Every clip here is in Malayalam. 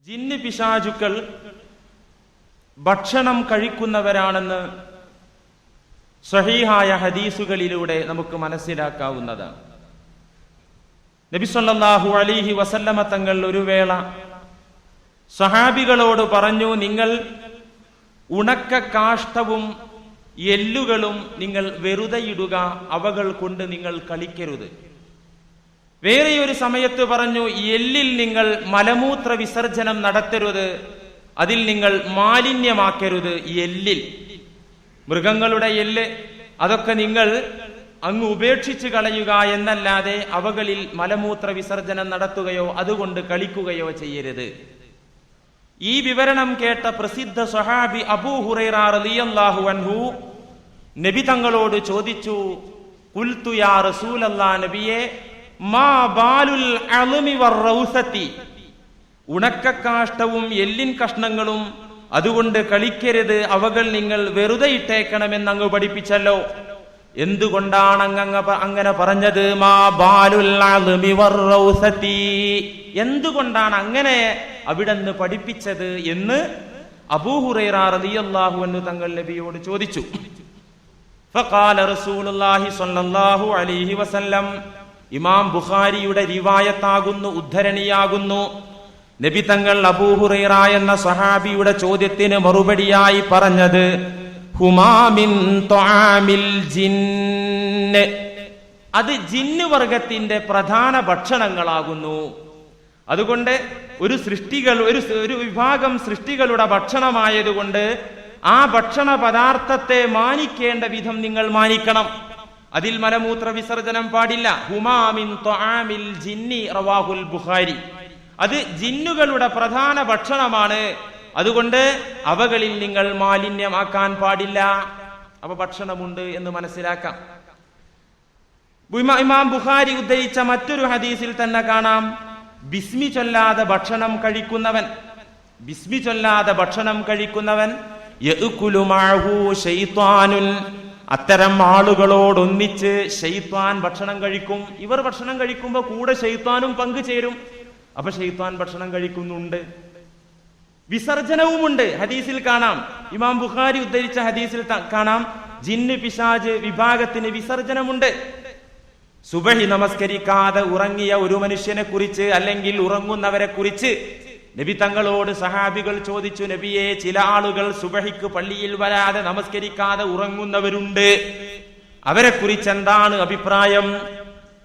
ജിന്ന് പിശാചുക്കൾ ഭക്ഷണം കഴിക്കുന്നവരാണെന്ന് സ്വഹീഹായ ഹദീസുകളിലൂടെ നമുക്ക് മനസ്സിലാക്കാവുന്നതാണ്. നബി സല്ലല്ലാഹു അലൈഹി വസല്ലമ തങ്ങൾ ഒരു വേള സഹാബികളോട് പറഞ്ഞു, നിങ്ങൾ ഉണക്ക കാഷ്ടവും എല്ലുകളും നിങ്ങൾ വെറുതെ ഇടുക, അവകൾ കൊണ്ട് നിങ്ങൾ കളിക്കരുത്. വേറെ ഒരു സമയത്ത് പറഞ്ഞു, എല്ലിൽ നിങ്ങൾ മലമൂത്ര വിസർജനം നടത്തരുത്, അതിൽ നിങ്ങൾ മാലിന്യമാക്കരുത്. എല്ലിൽ മൃഗങ്ങളുടെ എല്ല് അതൊക്കെ നിങ്ങൾ അങ്ങ് ഉപേക്ഷിച്ച് കളയുക എന്നല്ലാതെ അവകളിൽ മലമൂത്ര വിസർജനം നടത്തുകയോ അതുകൊണ്ട് കളിക്കുകയോ ചെയ്യരുത്. ഈ വിവരണം കേട്ട പ്രസിദ്ധ സ്വഹാബി അബൂ ഹുറൈറ റളിയല്ലാഹു അൻഹു നബി തങ്ങളോട് ചോദിച്ചു, ഖുൽതു യാ റസൂലല്ലാഹ്, നബിയേ, മാ ബാലുൽ അൽമി വറൗസതി, ഉണക്കക്കാഷ്ടവും എല്ലിൻ കഷ്ണങ്ങളും അതുകൊണ്ട് കളിക്കരുത്, അവകൾ നിങ്ങൾ വെറുതെ ഇട്ടേക്കണമെന്ന് അങ്ങ് പഠിപ്പിച്ചല്ലോ, എന്തുകൊണ്ടാണ് അങ്ങനെ പറഞ്ഞത്? മാ ബാലുൽ അൽമി വറൗസതി, എന്തുകൊണ്ടാണ് അങ്ങനെ അവിടുന്ന് പഠിപ്പിച്ചത് എന്ന് അബൂ ഹുറൈറ റളിയല്ലാഹു അൻഹു തങ്ങൾ നബിയോട് ചോദിച്ചു. ഫഖാല റസൂലുള്ളാഹി സ്വല്ലല്ലാഹു അലൈഹി വസല്ലം, ഇമാം ബുഖാരിയുടെ റിവായത്താകുന്നു, ഉദ്ധരണിയാകുന്നു. നബി തങ്ങൾ അബൂ ഹുറൈറ എന്ന സഹാബിയുടെ ചോദ്യത്തിന് മറുപടിയായി പറഞ്ഞത്, ഹുമാ മിൻ തുആമിൽ ജിന്ന്, അത് ജിന്ന് വർഗത്തിന്റെ പ്രധാന ഭക്ഷണങ്ങളാകുന്നു. അതുകൊണ്ട് ഒരു വിഭാഗം സൃഷ്ടികളുടെ ഭക്ഷണമായതുകൊണ്ട് ആ ഭക്ഷണ പദാർത്ഥത്തെ മാനിക്കേണ്ട വിധം നിങ്ങൾ മാനിക്കണം. അതിൽ മലമൂത്ര വിസർജനം പാടില്ല. ഹുമാ മിൻ തുആമിൽ ജിന്നി റവാഹുൽ ബുഖാരി, അത് ജിന്നുകളുടെ പ്രധാന ഭക്ഷണമാണ്, അതുകൊണ്ട് അവകളിൽ നിങ്ങൾ മാലിന്യമാക്കാൻ പാടില്ല. അപ്പൊ ഭക്ഷണമുണ്ട് എന്ന് മനസ്സിലാക്കാം. ഇമാം ബുഖാരി ഉദ്ധരിച്ച മറ്റൊരു ഹദീസിൽ തന്നെ കാണാം, ബിസ്മി ചൊല്ലാതെ ഭക്ഷണം കഴിക്കുന്നവൻ യഅ്കുലു മഅഹു ശൈത്വാനുൻ, അത്തരം ആളുകളോടൊന്നിച്ച് ശൈത്വാൻ ഭക്ഷണം കഴിക്കും. ഇവർ ഭക്ഷണം കഴിക്കുമ്പോൾ കൂടെ ശൈത്വാനും പങ്കുചേരും. അപ്പൊ ശൈത്വാൻ ഭക്ഷണം കഴിക്കുന്നുണ്ട്. വിസർജനവുമുണ്ട്. ഹദീസിൽ കാണാം, ഇമാം ബുഖാരി ഉദ്ധരിച്ച ഹദീസിൽ കാണാം, ജിന്ന് പിശാച് വിഭാഗത്തിന് വിസർജനമുണ്ട്. സുബഹി നമസ്കരിക്കാതെ ഉറങ്ങിയ ഒരു മനുഷ്യനെ കുറിച്ച് അല്ലെങ്കിൽ ഉറങ്ങുന്നവരെ കുറിച്ച് നബി തങ്ങളോട് സഹാബികൾ ചോദിച്ചു, നബിയെ, ചില ആളുകൾ സുബഹിക്ക് പള്ളിയിൽ വരാതെ നമസ്കരിക്കാതെ ഉറങ്ങുന്നവരുണ്ട്, അവരെ കുറിച്ച് എന്താണ് അഭിപ്രായം?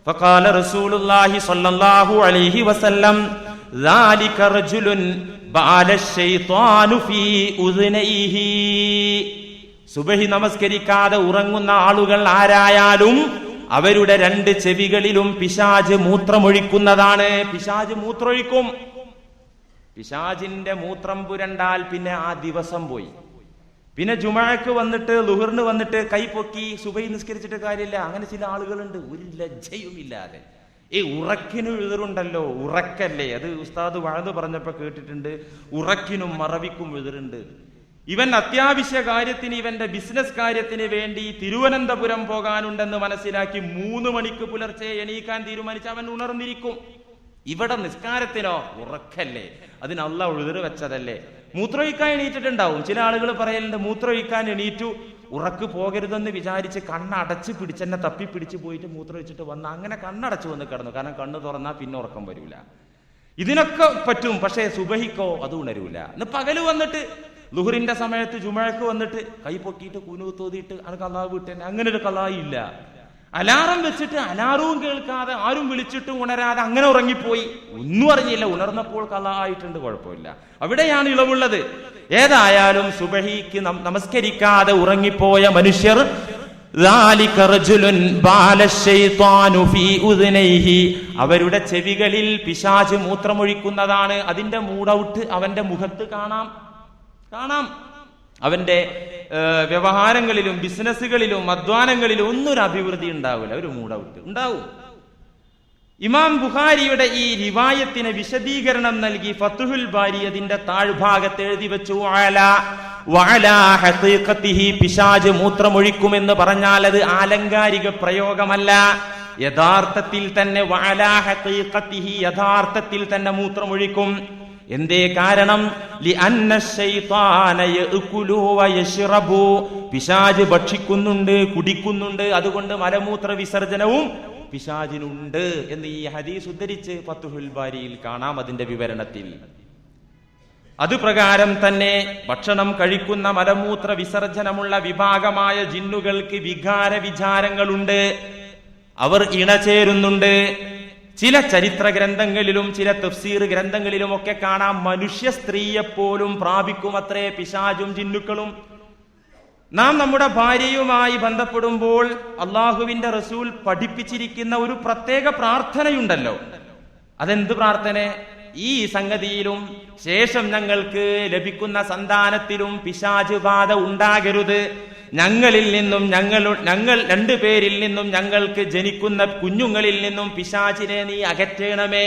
ഫഖാല റസൂലുള്ളാഹി സ്വല്ലല്ലാഹു അലൈഹി വസല്ലം, ദാലിക റജുലുൻ ബഅല ശൈത്വാനു ഫീ ഉദ്നൈഹി, സുബഹി നമസ്കരിക്കാതെ ഉറങ്ങുന്ന ആളുകൾ ആരായാലും അവരുടെ രണ്ട് ചെവികളിലും പിശാച് മൂത്രമൊഴിക്കുന്നതാണ്. പിശാച് മൂത്രമൊഴിക്കും. പിശാചിന്റെ മൂത്രം പുരണ്ടാൽ പിന്നെ ആ ദിവസം പോയി. പിന്നെ ജുമഅക്ക് വന്നിട്ട് ളുഹറിന് വന്നിട്ട് കൈപൊക്കി സുബഹി നിസ്കരിച്ചിട്ട് കാര്യമില്ല. അങ്ങനെ ചില ആളുകളുണ്ട്, ഒരു ലജ്ജയും ഇല്ലാതെ. ഉറക്കിന് എതിറുണ്ടല്ലോ, ഉറക്കല്ലേ, അത് ഉസ്താദ് വഅദ് പറഞ്ഞപ്പോ കേട്ടിട്ടുണ്ട്, ഉറക്കിനും മറവിക്കും എതിറുണ്ട്. ഇവൻ അത്യാവശ്യ കാര്യത്തിന്, ഇവന്റെ ബിസിനസ് കാര്യത്തിന് വേണ്ടി തിരുവനന്തപുരം പോകാനുണ്ടെന്ന് മനസ്സിലാക്കി 3 മണിക്ക് പുലർച്ചെ എണീക്കാൻ തീരുമാനിച്ച് അവൻ ഉണർന്നിരിക്കും. ഇവിടെ നിസ്കാരത്തിനോ? ഉറക്കല്ലേ, അതിന് അല്ലാഹ് ഉഴുതിർ വെച്ചതല്ലേ. മൂത്രമൊഴിക്കാൻ എണീറ്റിട്ടുണ്ടാവും. ചില ആളുകൾ പറയലുണ്ട്, മൂത്രമൊഴിക്കാൻ എണീറ്റു, ഉറക്ക് പോകരുതെന്ന് വിചാരിച്ച് കണ്ണടച്ച് പിടിച്ചെന്നെ തപ്പി പിടിച്ച് പോയിട്ട് മൂത്രമൊഴിച്ചിട്ട് വന്ന, അങ്ങനെ കണ്ണടച്ച് വന്ന് കിടന്നു. കാരണം കണ്ണ് തുറന്നാൽ പിന്നെ ഉറക്കം വരൂല. ഇതിനൊക്കെ പറ്റും, പക്ഷേ സുബഹിക്കോ അത് ഉണരൂല. ഇന്ന് പകല് വന്നിട്ട് ളുഹറിന്റെ സമയത്ത് ജുമഅക്ക് വന്നിട്ട് കൈ പൊക്കിയിട്ട് കുനൂത്ത് ഓതിയിട്ട് അനക്ക് അല്ലാഹ് വിട്ടന്നെ, അങ്ങനെ ഒരു ഖളാഇ ഇല്ല. അലാറം വെച്ചിട്ട് അലാറവും കേൾക്കാതെ ആരും വിളിച്ചിട്ടും ഉണരാതെ അങ്ങനെ ഉറങ്ങിപ്പോയി, ഒന്നും അറിഞ്ഞില്ല, ഉണർന്നപ്പോൾ ഖളാആയിട്ടുണ്ട്, കുഴപ്പമില്ല. അവിടെയാണ് ഇളവുള്ളത്. ഏതായാലും സുബഹിക്ക് നമസ്കരിക്കാതെ ഉറങ്ങിപ്പോയ മനുഷ്യർ, അവരുടെ ചെവികളിൽ പിശാച് മൂത്രമൊഴിക്കുന്നതാണ്. അതിന്റെ മൂഡൌട്ട് അവന്റെ മുഖത്ത് കാണാം. അവന്റെ വ്യവഹാരങ്ങളിലും ബിസിനസ്സുകളിലും അധ്വാനങ്ങളിലും ഒന്നും ഒരു അഭിവൃദ്ധി ഉണ്ടാവില്ല, ഒരു മൂഡൌട്ട് ഉണ്ടാവും. ഇമാം ബുഖാരിയുടെ ഈ റിവായത്തിന് വിശദീകരണം നൽകി ഫത്ഹുൽ ബാരി അതിന്റെ താഴ്ഭാഗത്ത് എഴുതി വെച്ചു, പിശാച് മൂത്രമൊഴിക്കുമെന്ന് പറഞ്ഞാൽ അത് ആലങ്കാരിക പ്രയോഗമല്ല, യഥാർത്ഥത്തിൽ തന്നെ യഥാർത്ഥത്തിൽ തന്നെ മൂത്രമൊഴിക്കും. എന്തേ കാരണം? പിശാച് ഭക്ഷിക്കുന്നുണ്ട്, കുടിക്കുന്നുണ്ട്, അതുകൊണ്ട് മലമൂത്ര വിസർജനവും പിശാചിനുണ്ട് എന്ന് ഈ ഹദീസ് ഉദ്ധരിച്ച് ഫത്ഹുൽ ബാരിയിൽ കാണാം. അതിന്റെ വിവരണത്തിൽ അതുപ്രകാരം തന്നെ ഭക്ഷണം കഴിക്കുന്ന മലമൂത്ര വിസർജനമുള്ള വിഭാഗമായ ജിന്നുകൾക്ക് വികാര വിചാരങ്ങളുണ്ട്, അവർ ഇണചേരുന്നുണ്ട്. ചില ചരിത്ര ഗ്രന്ഥങ്ങളിലും ചില തഫ്സീർ ഗ്രന്ഥങ്ങളിലും ഒക്കെ കാണാം മനുഷ്യ സ്ത്രീയെപ്പോലും പ്രാപിക്കുമത്രേ പിശാചും ജിന്നുക്കളും. നാം നമ്മുടെ ഭാര്യയുമായി ബന്ധപ്പെടുമ്പോൾ അള്ളാഹുവിന്റെ റസൂൽ പഠിപ്പിച്ചിരിക്കുന്ന ഒരു പ്രത്യേക പ്രാർത്ഥനയുണ്ടല്ലോ. അതെന്ത് പ്രാർത്ഥന? ഈ സംഗതിയിലും ശേഷം ഞങ്ങൾക്ക് ലഭിക്കുന്ന സന്താനത്തിലും പിശാച് ബാധ ഉണ്ടാകരുത്, ഞങ്ങളിൽ നിന്നും ഞങ്ങൾ രണ്ടുപേരിൽ നിന്നും ഞങ്ങൾക്ക് ജനിക്കുന്ന കുഞ്ഞുങ്ങളിൽ നിന്നും പിശാചിനെ നീ അകറ്റണമേ.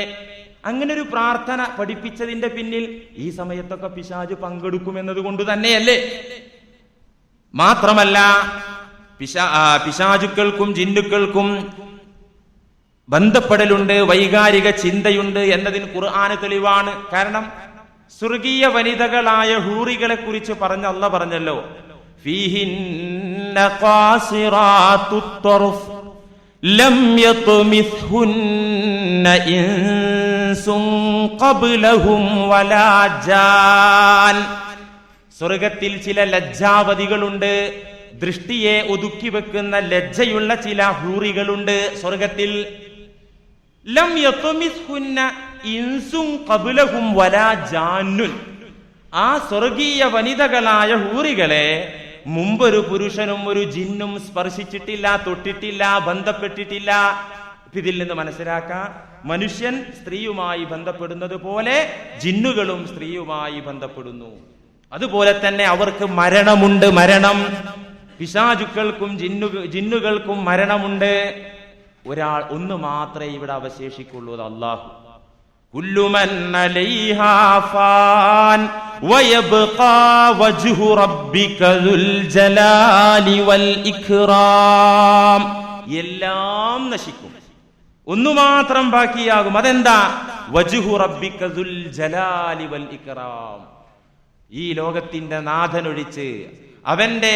അങ്ങനെ ഒരു പ്രാർത്ഥന പഠിപ്പിച്ചതിന്റെ പിന്നിൽ ഈ സമയത്തൊക്കെ പിശാച് പങ്കെടുക്കുമെന്നത് കൊണ്ട് തന്നെയല്ലേ? മാത്രമല്ല പിശാചുക്കൾക്കും ജിന്നുക്കൾക്കും ബന്ധപ്പെടലുണ്ട്, വൈകാരിക ചിന്തയുണ്ട് എന്നതിന് ഖുർആന് തെളിവാണ്. കാരണം സ്വർഗീയ വനിതകളായ ഹൂറികളെ കുറിച്ച് പറഞ്ഞ അല്ലാഹ് പറഞ്ഞല്ലോ, ഫീഹിന്ന ഖാസിറാത്തുത് തർഫ് ലം യത്മിസ്ഹുന്ന ഇൻസുൻ ഖബ്ലഹും വലാ ജാൻ. സ്വർഗത്തിൽ ചില ലജ്ജാവതികളുണ്ട്, ദൃഷ്ടിയെ ഒതുക്കി വെക്കുന്ന ലജ്ജയുള്ള ചില ഹൂറികളുണ്ട് സ്വർഗത്തിൽ. ലം യത്മിസ്ഹുന്ന ഇൻസുൻ ഖബ്ലഹും വലാ ജാന്നുൻ. ആ സ്വർഗീയ വനിതകളായ ഹൂറികളെ മുമ്പൊരു പുരുഷനും ഒരു ജിന്നും സ്പർശിച്ചിട്ടില്ല, തൊട്ടിട്ടില്ല, ബന്ധപ്പെട്ടിട്ടില്ല. ഇതിൽ നിന്ന് മനസ്സിലാക്കാം, മനുഷ്യൻ സ്ത്രീയുമായി ബന്ധപ്പെടുന്നത് പോലെ ജിന്നുകളും സ്ത്രീയുമായി ബന്ധപ്പെടുന്നു. അതുപോലെ തന്നെ അവർക്ക് മരണമുണ്ട്, മരണം. പിശാചുക്കൾക്കും ജിന്നുകൾക്കും മരണമുണ്ട്. ഒന്ന് മാത്രമേ ഇവിടെ അവശേഷിക്കുള്ളൂ, അത് അല്ലാഹു. കുല്ലു മൻ അലൈഹാ ഫാൻ വയബ്ഖാ വജ്ഹു റബ്ബിക ദുൽ ജലാലി വൽ ഇക്റാം. എല്ലാം നശിക്കും, ഒന്നു മാത്രം ബാക്കിയാകും. അതെന്താ? വജ്ഹു റബ്ബിക ദുൽ ജലാലി വൽ ഇക്റാം. ഈ ലോകത്തിന്റെ നാഥനൊഴിച്ച്, അവന്റെ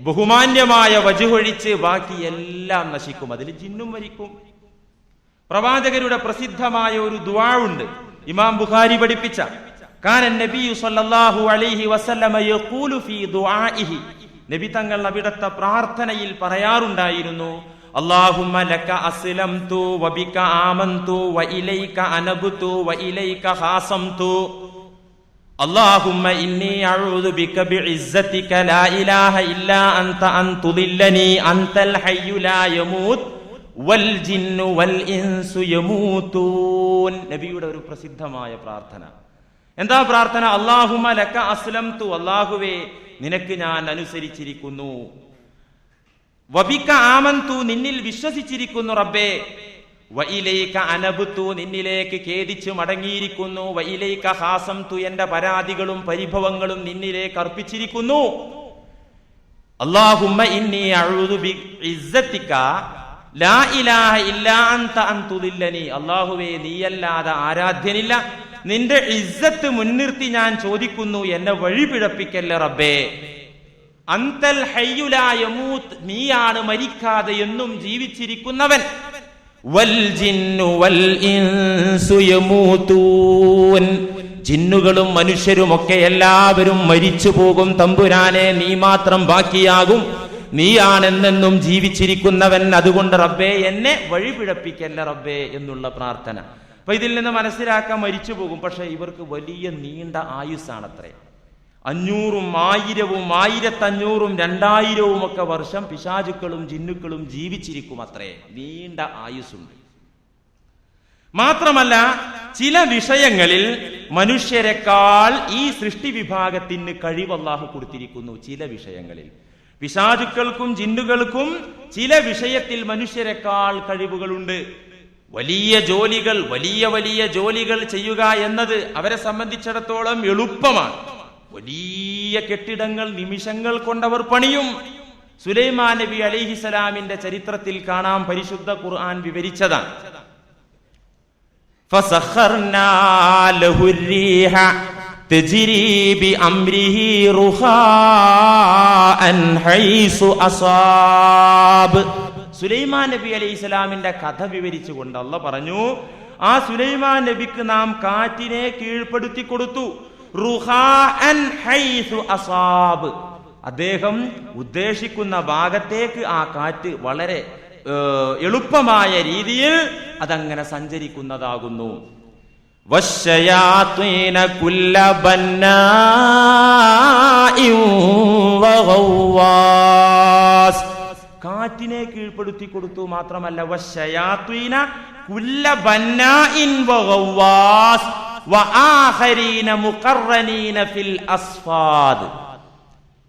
ബഹുമാന്യമായ വജുഹൊഴിച്ച് ബാക്കി എല്ലാം നശിക്കും. അതിൽ ജിന്നും മരിക്കും. പ്രവാചകരുടെ പ്രസിദ്ധമായ ഒരു ദുആ ഉണ്ട്, ഇമാം ബുഖാരി പഠിപ്പിച്ച. കാന നബിയു സല്ലല്ലാഹു അലൈഹി വസല്ലമ യഖൂലു ഫീ ദുആഇഹി. നബി തങ്ങൾ അവിടുത്തെ പ്രാർത്ഥനയിൽ പറയാറുണ്ടായിരുന്നു, അല്ലാഹുമ്മ ലക അസ്ലംതു വബിക ആമന്തു വഇലൈക അനബ്തു വഇലൈക ഖാസംതു. അല്ലാഹുമ്മ ഇന്നി അഊദു ബിക ബിഇസ്സതിക ലാ ഇലാഹ ഇല്ലാ അൻത അൻ തുദില്ലനി അൻതൽ ഹയ്യു ലാ യമൂത് വൽ ജിന്നു വൽ ഇൻസു യമൂതൂൻ. നബിയുടെ ഒരു പ്രസിദ്ധമായ പ്രാർത്ഥന. എന്താ പ്രാർത്ഥന? അല്ലാഹുമ്മ ലക അസ്ലംതു, അല്ലാഹുവേ നിനക്ക് ഞാൻ അനുസരിച്ചിരിക്കുന്നു. വബിക ആമന്തു, നിന്നിൽ വിശ്വസിച്ചിരിക്കുന്നു റബ്ബേ. വഇലൈക അനബ്തു, നിന്നിലേക്ക് ഖേദിച്ചു മടങ്ങിയിരിക്കുന്നു. വഇലൈക ഖാസംതു, എന്റെ പരാതികളും പരിഭവങ്ങളും നിന്നിലേക്ക് അർപ്പിച്ചിരിക്കുന്നു. അല്ലാഹുമ്മ ഇന്നി അഊദു ബിഇസ്സതിക ലാ ഇലാഹ ഇല്ലാ അൻത അൻ തുദില്ലനി. അല്ലാഹുവേ നീയല്ലാതെ ആരാധ്യനില്ല, നിന്റെ ഇസ്സത്ത് മുൻനിർത്തി ഞാൻ ചോദിക്കുന്നു, എന്നെ വഴിപിഴപ്പിക്കല്ല റബ്ബേ. അൻതൽ ഹയ്യു ലാ യമൂത്, നീയാണ് മരിക്കാതെ എന്നും ജീവിച്ചിരിക്കുന്നവൻ. വൽ ജിന്നു വൽ ഇൻസു യമൂതൂൻ, ജിന്നുകളും മനുഷ്യരുമൊക്കെ എല്ലാവരും മരിച്ചു പോകും തമ്പുരാനെ, നീ മാത്രം ബാക്കിയാകും, നീയാണെന്നെന്നും ജീവിച്ചിരിക്കുന്നവൻ. അതുകൊണ്ട് റബ്ബേ എന്നെ വഴിപിഴപ്പിക്കല്ല റബ്ബേ എന്നുള്ള പ്രാർത്ഥന. അപ്പൊ ഇതിൽ നിന്ന് മനസ്സിലാക്കാൻ മരിച്ചു പോകും. പക്ഷെ ഇവർക്ക് വലിയ നീണ്ട ആയുസ്സാണത്രേ. 500, 1000, 1500, 2000 ഒക്കെ വർഷം പിശാചുക്കളും ജിന്നുക്കളും ജീവിച്ചിരിക്കും. അത്രേ നീണ്ട ആയുസ്സുണ്ട്. മാത്രമല്ല ചില വിഷയങ്ങളിൽ മനുഷ്യരെക്കാൾ ഈ സൃഷ്ടി വിഭാഗത്തിന് കഴിവ് അല്ലാഹു കൊടുത്തിരിക്കുന്നു. ചില വിഷയങ്ങളിൽ പിശാചുക്കൾക്കും ജിന്നുകൾക്കും ചില വിഷയത്തിൽ മനുഷ്യരെക്കാൾ കഴിവുകളുണ്ട്. വലിയ ജോലികൾ, വലിയ ജോലികൾ ചെയ്യുക എന്നത് അവരെ സംബന്ധിച്ചിടത്തോളം എളുപ്പമാണ്. വലിയ കെട്ടിടങ്ങൾ നിമിഷങ്ങൾ കൊണ്ടവർ പണിയും. സുലൈമാൻ നബി അലൈഹിസലാമിന്റെ ചരിത്രത്തിൽ കാണാം, പരിശുദ്ധ ഖുർആൻ വിവരിച്ചതാണ്. ഫസഖർനാ ലഹുർ-റീഹ തജ്രി ബിഅംരിഹി റുഹാഅൻ ഹൈസു അസാബ്. സുലൈമാൻ നബി അലൈഹിസ്സലാമിന്റെ കഥ വിവരിച്ചുകൊണ്ട് അല്ലാഹ് പറഞ്ഞു, ആ സുലൈമാൻ നബിക്ക് നാം കാറ്റിനെ കീഴ്പ്പെടുത്തി കൊടുത്തു. റുഹാഅൻ ഹൈസു അസാബ്, അദ്ദേഹം ഉദ്ദേശിക്കുന്ന ഭാഗത്തേക്ക് ആ കാറ്റ് വളരെ എളുപ്പമായ രീതിയിൽ അതങ്ങനെ സഞ്ചരിക്കുന്നതാകുന്നു. വശയാത്വീന കുല്ല ബന്നാഇൻ വഗവ്വാസ്, കാറ്റിനെ കീഴ്പ്പെടുത്തി കൊടുത്തു മാത്രമല്ല, വശയാത്വീന കുല്ല ബന്നാഇൻ വഗവ്വാസ് വആഖരീന മുഖറനീന ഫിൽ അസ്ഫാദ്,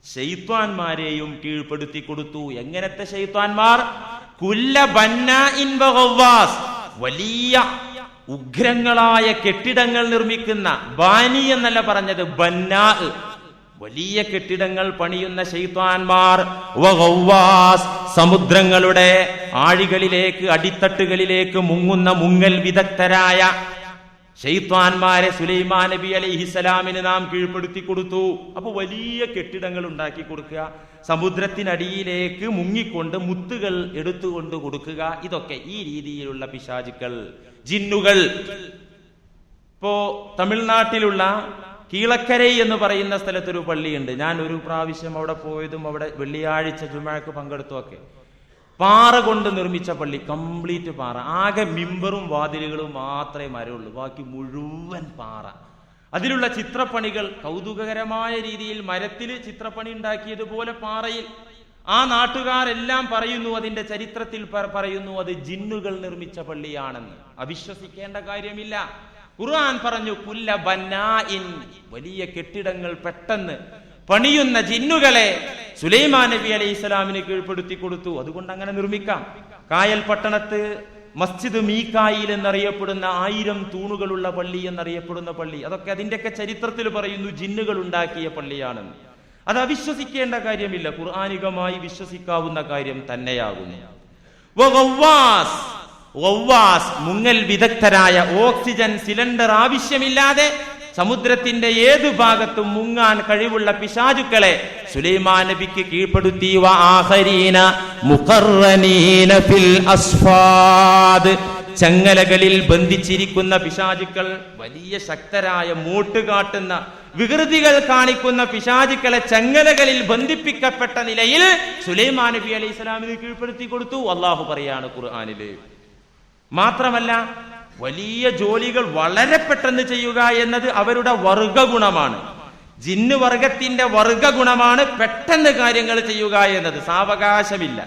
ശൈത്വാന്മാരെയും കീഴ്പ്പെടുത്തി കൊടുത്തു. എങ്ങനത്തെ ശൈത്വാന്മാർ? കുല്ല ബന്നാഇൻ വഗവ്വാസ്, വലിയ ഉഗ്രങ്ങളായ കെട്ടിടങ്ങൾ നിർമ്മിക്കുന്ന, ബാനി എന്നല്ല പറഞ്ഞത്, ബന്നാ, വലിയ കെട്ടിടങ്ങൾ പണിയുന്ന ശൈത്വാന്മാർ. വഗവ്വാസ്, സമുദ്രങ്ങളുടെ ആഴികളിലേക്ക് അടിത്തട്ടുകളിലേക്ക് മുങ്ങുന്ന മുങ്ങൽ വിദഗ്ധരായ ശൈത്വാന്മാരെ സുലൈമാൻ നബി അലൈഹിസ്സലാമിന് നാം കീഴ്പ്പെടുത്തി കൊടുത്തു. അപ്പൊ വലിയ കെട്ടിടങ്ങൾ ഉണ്ടാക്കി കൊടുക്കുക, സമുദ്രത്തിനടിയിലേക്ക് മുങ്ങിക്കൊണ്ട് മുത്തുകൾ എടുത്തുകൊണ്ട് കൊടുക്കുക, ഇതൊക്കെ ഈ രീതിയിലുള്ള പിശാചുക്കൾ, ജിന്നുകൾ. ഇപ്പോ തമിഴ്നാട്ടിലുള്ള കീളക്കരൈ എന്ന് പറയുന്ന സ്ഥലത്തൊരു പള്ളിയുണ്ട്. ഞാൻ ഒരു പ്രാവശ്യം അവിടെ പോയതും അവിടെ വെള്ളിയാഴ്ച ജുമഅക്ക് പങ്കെടുത്തുമൊക്കെ. പാറ കൊണ്ട് നിർമ്മിച്ച പള്ളി, കംപ്ലീറ്റ് പാറ, ആകെ മിമ്പറും വാതിലുകളും മാത്രമേ മരമുള്ളൂ, ബാക്കി മുഴുവൻ പാറ. അതിലുള്ള ചിത്രപ്പണികൾ കൗതുകകരമായ രീതിയിൽ മരത്തിൽ ചിത്രപ്പണി ഉണ്ടാക്കിയതുപോലെ പാറയിൽ. ആ നാട്ടുകാരെല്ലാം പറയുന്നു, അതിന്റെ ചരിത്രത്തിൽ പറയുന്നു, അത് ജിന്നുകൾ നിർമ്മിച്ച പള്ളിയാണെന്ന്. അവിശ്വസിക്കേണ്ട കാര്യമില്ല. ഖുർആൻ പറഞ്ഞു കുല്ല ബന്നാഇൻ, വലിയ കെട്ടിടങ്ങൾ പെട്ടെന്ന് പണിയുന്ന ജിന്നുകളെ സുലൈമാൻ നബി അലൈഹിസ്സലാമിന് കീഴ്പ്പെടുത്തി കൊടുത്തു. അതുകൊണ്ട് അങ്ങനെ നിർമ്മിക്കാം. കായൽ പട്ടണത്ത് മസ്ജിദ് മീകായിൽ എന്നറിയപ്പെടുന്ന 1000 തൂണുകളുള്ള പള്ളി എന്നറിയപ്പെടുന്ന പള്ളി, അതൊക്കെ അതിന്റെയൊക്കെ ചരിത്രത്തിൽ പറയുന്നു ജിന്നുകൾ ഉണ്ടാക്കിയ പള്ളിയാണെന്ന്. അത് അവിശ്വസിക്കേണ്ട കാര്യമില്ല, ഖുർആനികമായി വിശ്വസിക്കാവുന്ന കാര്യം തന്നെയാകുന്നു. വഗവ്വാസ്, മുങ്ങൽ വിദഗ്ധരായ, ഓക്സിജൻ സിലിണ്ടർ ആവശ്യമില്ലാതെ സമുദ്രത്തിന്റെ ഏതു ഭാഗത്തും മുങ്ങാൻ കഴിവുള്ള പിശാചുക്കളെ സുലൈമാൻ നബിക്ക് കീഴ്പ്പെടുത്തി. വആഖരീന മുഖറനീന ഫിൽ അസ്ഫാദ്, ചങ്ങലകളിൽ ബന്ധിച്ചിരിക്കുന്ന പിശാചുക്കൾ, വലിയ ശക്തരായ മൂട്ട് കാട്ടുന്ന വികൃതികൾ കാണിക്കുന്ന പിശാചുക്കളെ ചങ്ങലകളിൽ ബന്ധിപ്പിക്കപ്പെട്ട നിലയിൽ സുലൈമാൻ നബി അലൈഹിസ്സലാമിന് കീഴ്പ്പെടുത്തി കൊടുത്തു. അള്ളാഹു പറയാണ് ഖുർആനില്. മാത്രമല്ല, വലിയ ജോലികൾ വളരെ പെട്ടെന്ന് ചെയ്യുക എന്നത് അവരുടെ വർഗഗുണമാണ്. ജിന്ന് വർഗത്തിന്റെ വർഗഗുണമാണ് പെട്ടെന്ന് കാര്യങ്ങൾ ചെയ്യുക എന്നത്. സാവകാശമില്ല,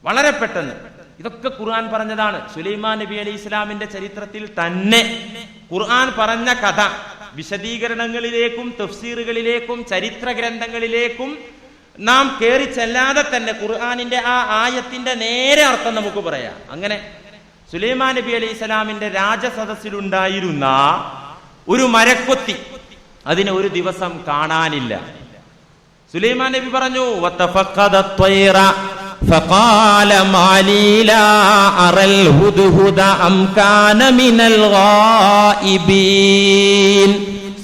വളരെ പെട്ടെന്ന്. ഇതൊക്കെ ഖുർആൻ പറഞ്ഞതാണ്. സുലൈമാൻ നബി അലൈഹി ഇസ്ലാമിന്റെ ചരിത്രത്തിൽ തന്നെ ഖുർആൻ പറഞ്ഞ കഥ വിശദീകരണങ്ങളിലേക്കും തഫ്സീറുകളിലേക്കും ചരിത്ര ഗ്രന്ഥങ്ങളിലേക്കും നാം കയറി ചെല്ലാതെ തന്നെ ഖുർആനിന്റെ ആ ആയത്തിന്റെ നേരെ അർത്ഥം നമുക്ക് പറയാം. അങ്ങനെ സുലൈമാൻ നബി അലൈഹി സ്വലാമിന്റെ രാജസദസ്സിലുണ്ടായിരുന്ന ഒരു മരക്കൊത്തി, അതിനെ ഒരു ദിവസം കാണാനില്ല. സുലൈമാൻ നബി പറഞ്ഞു, فقال ما لي لا أرى الهدهد أم كان من الغائبين.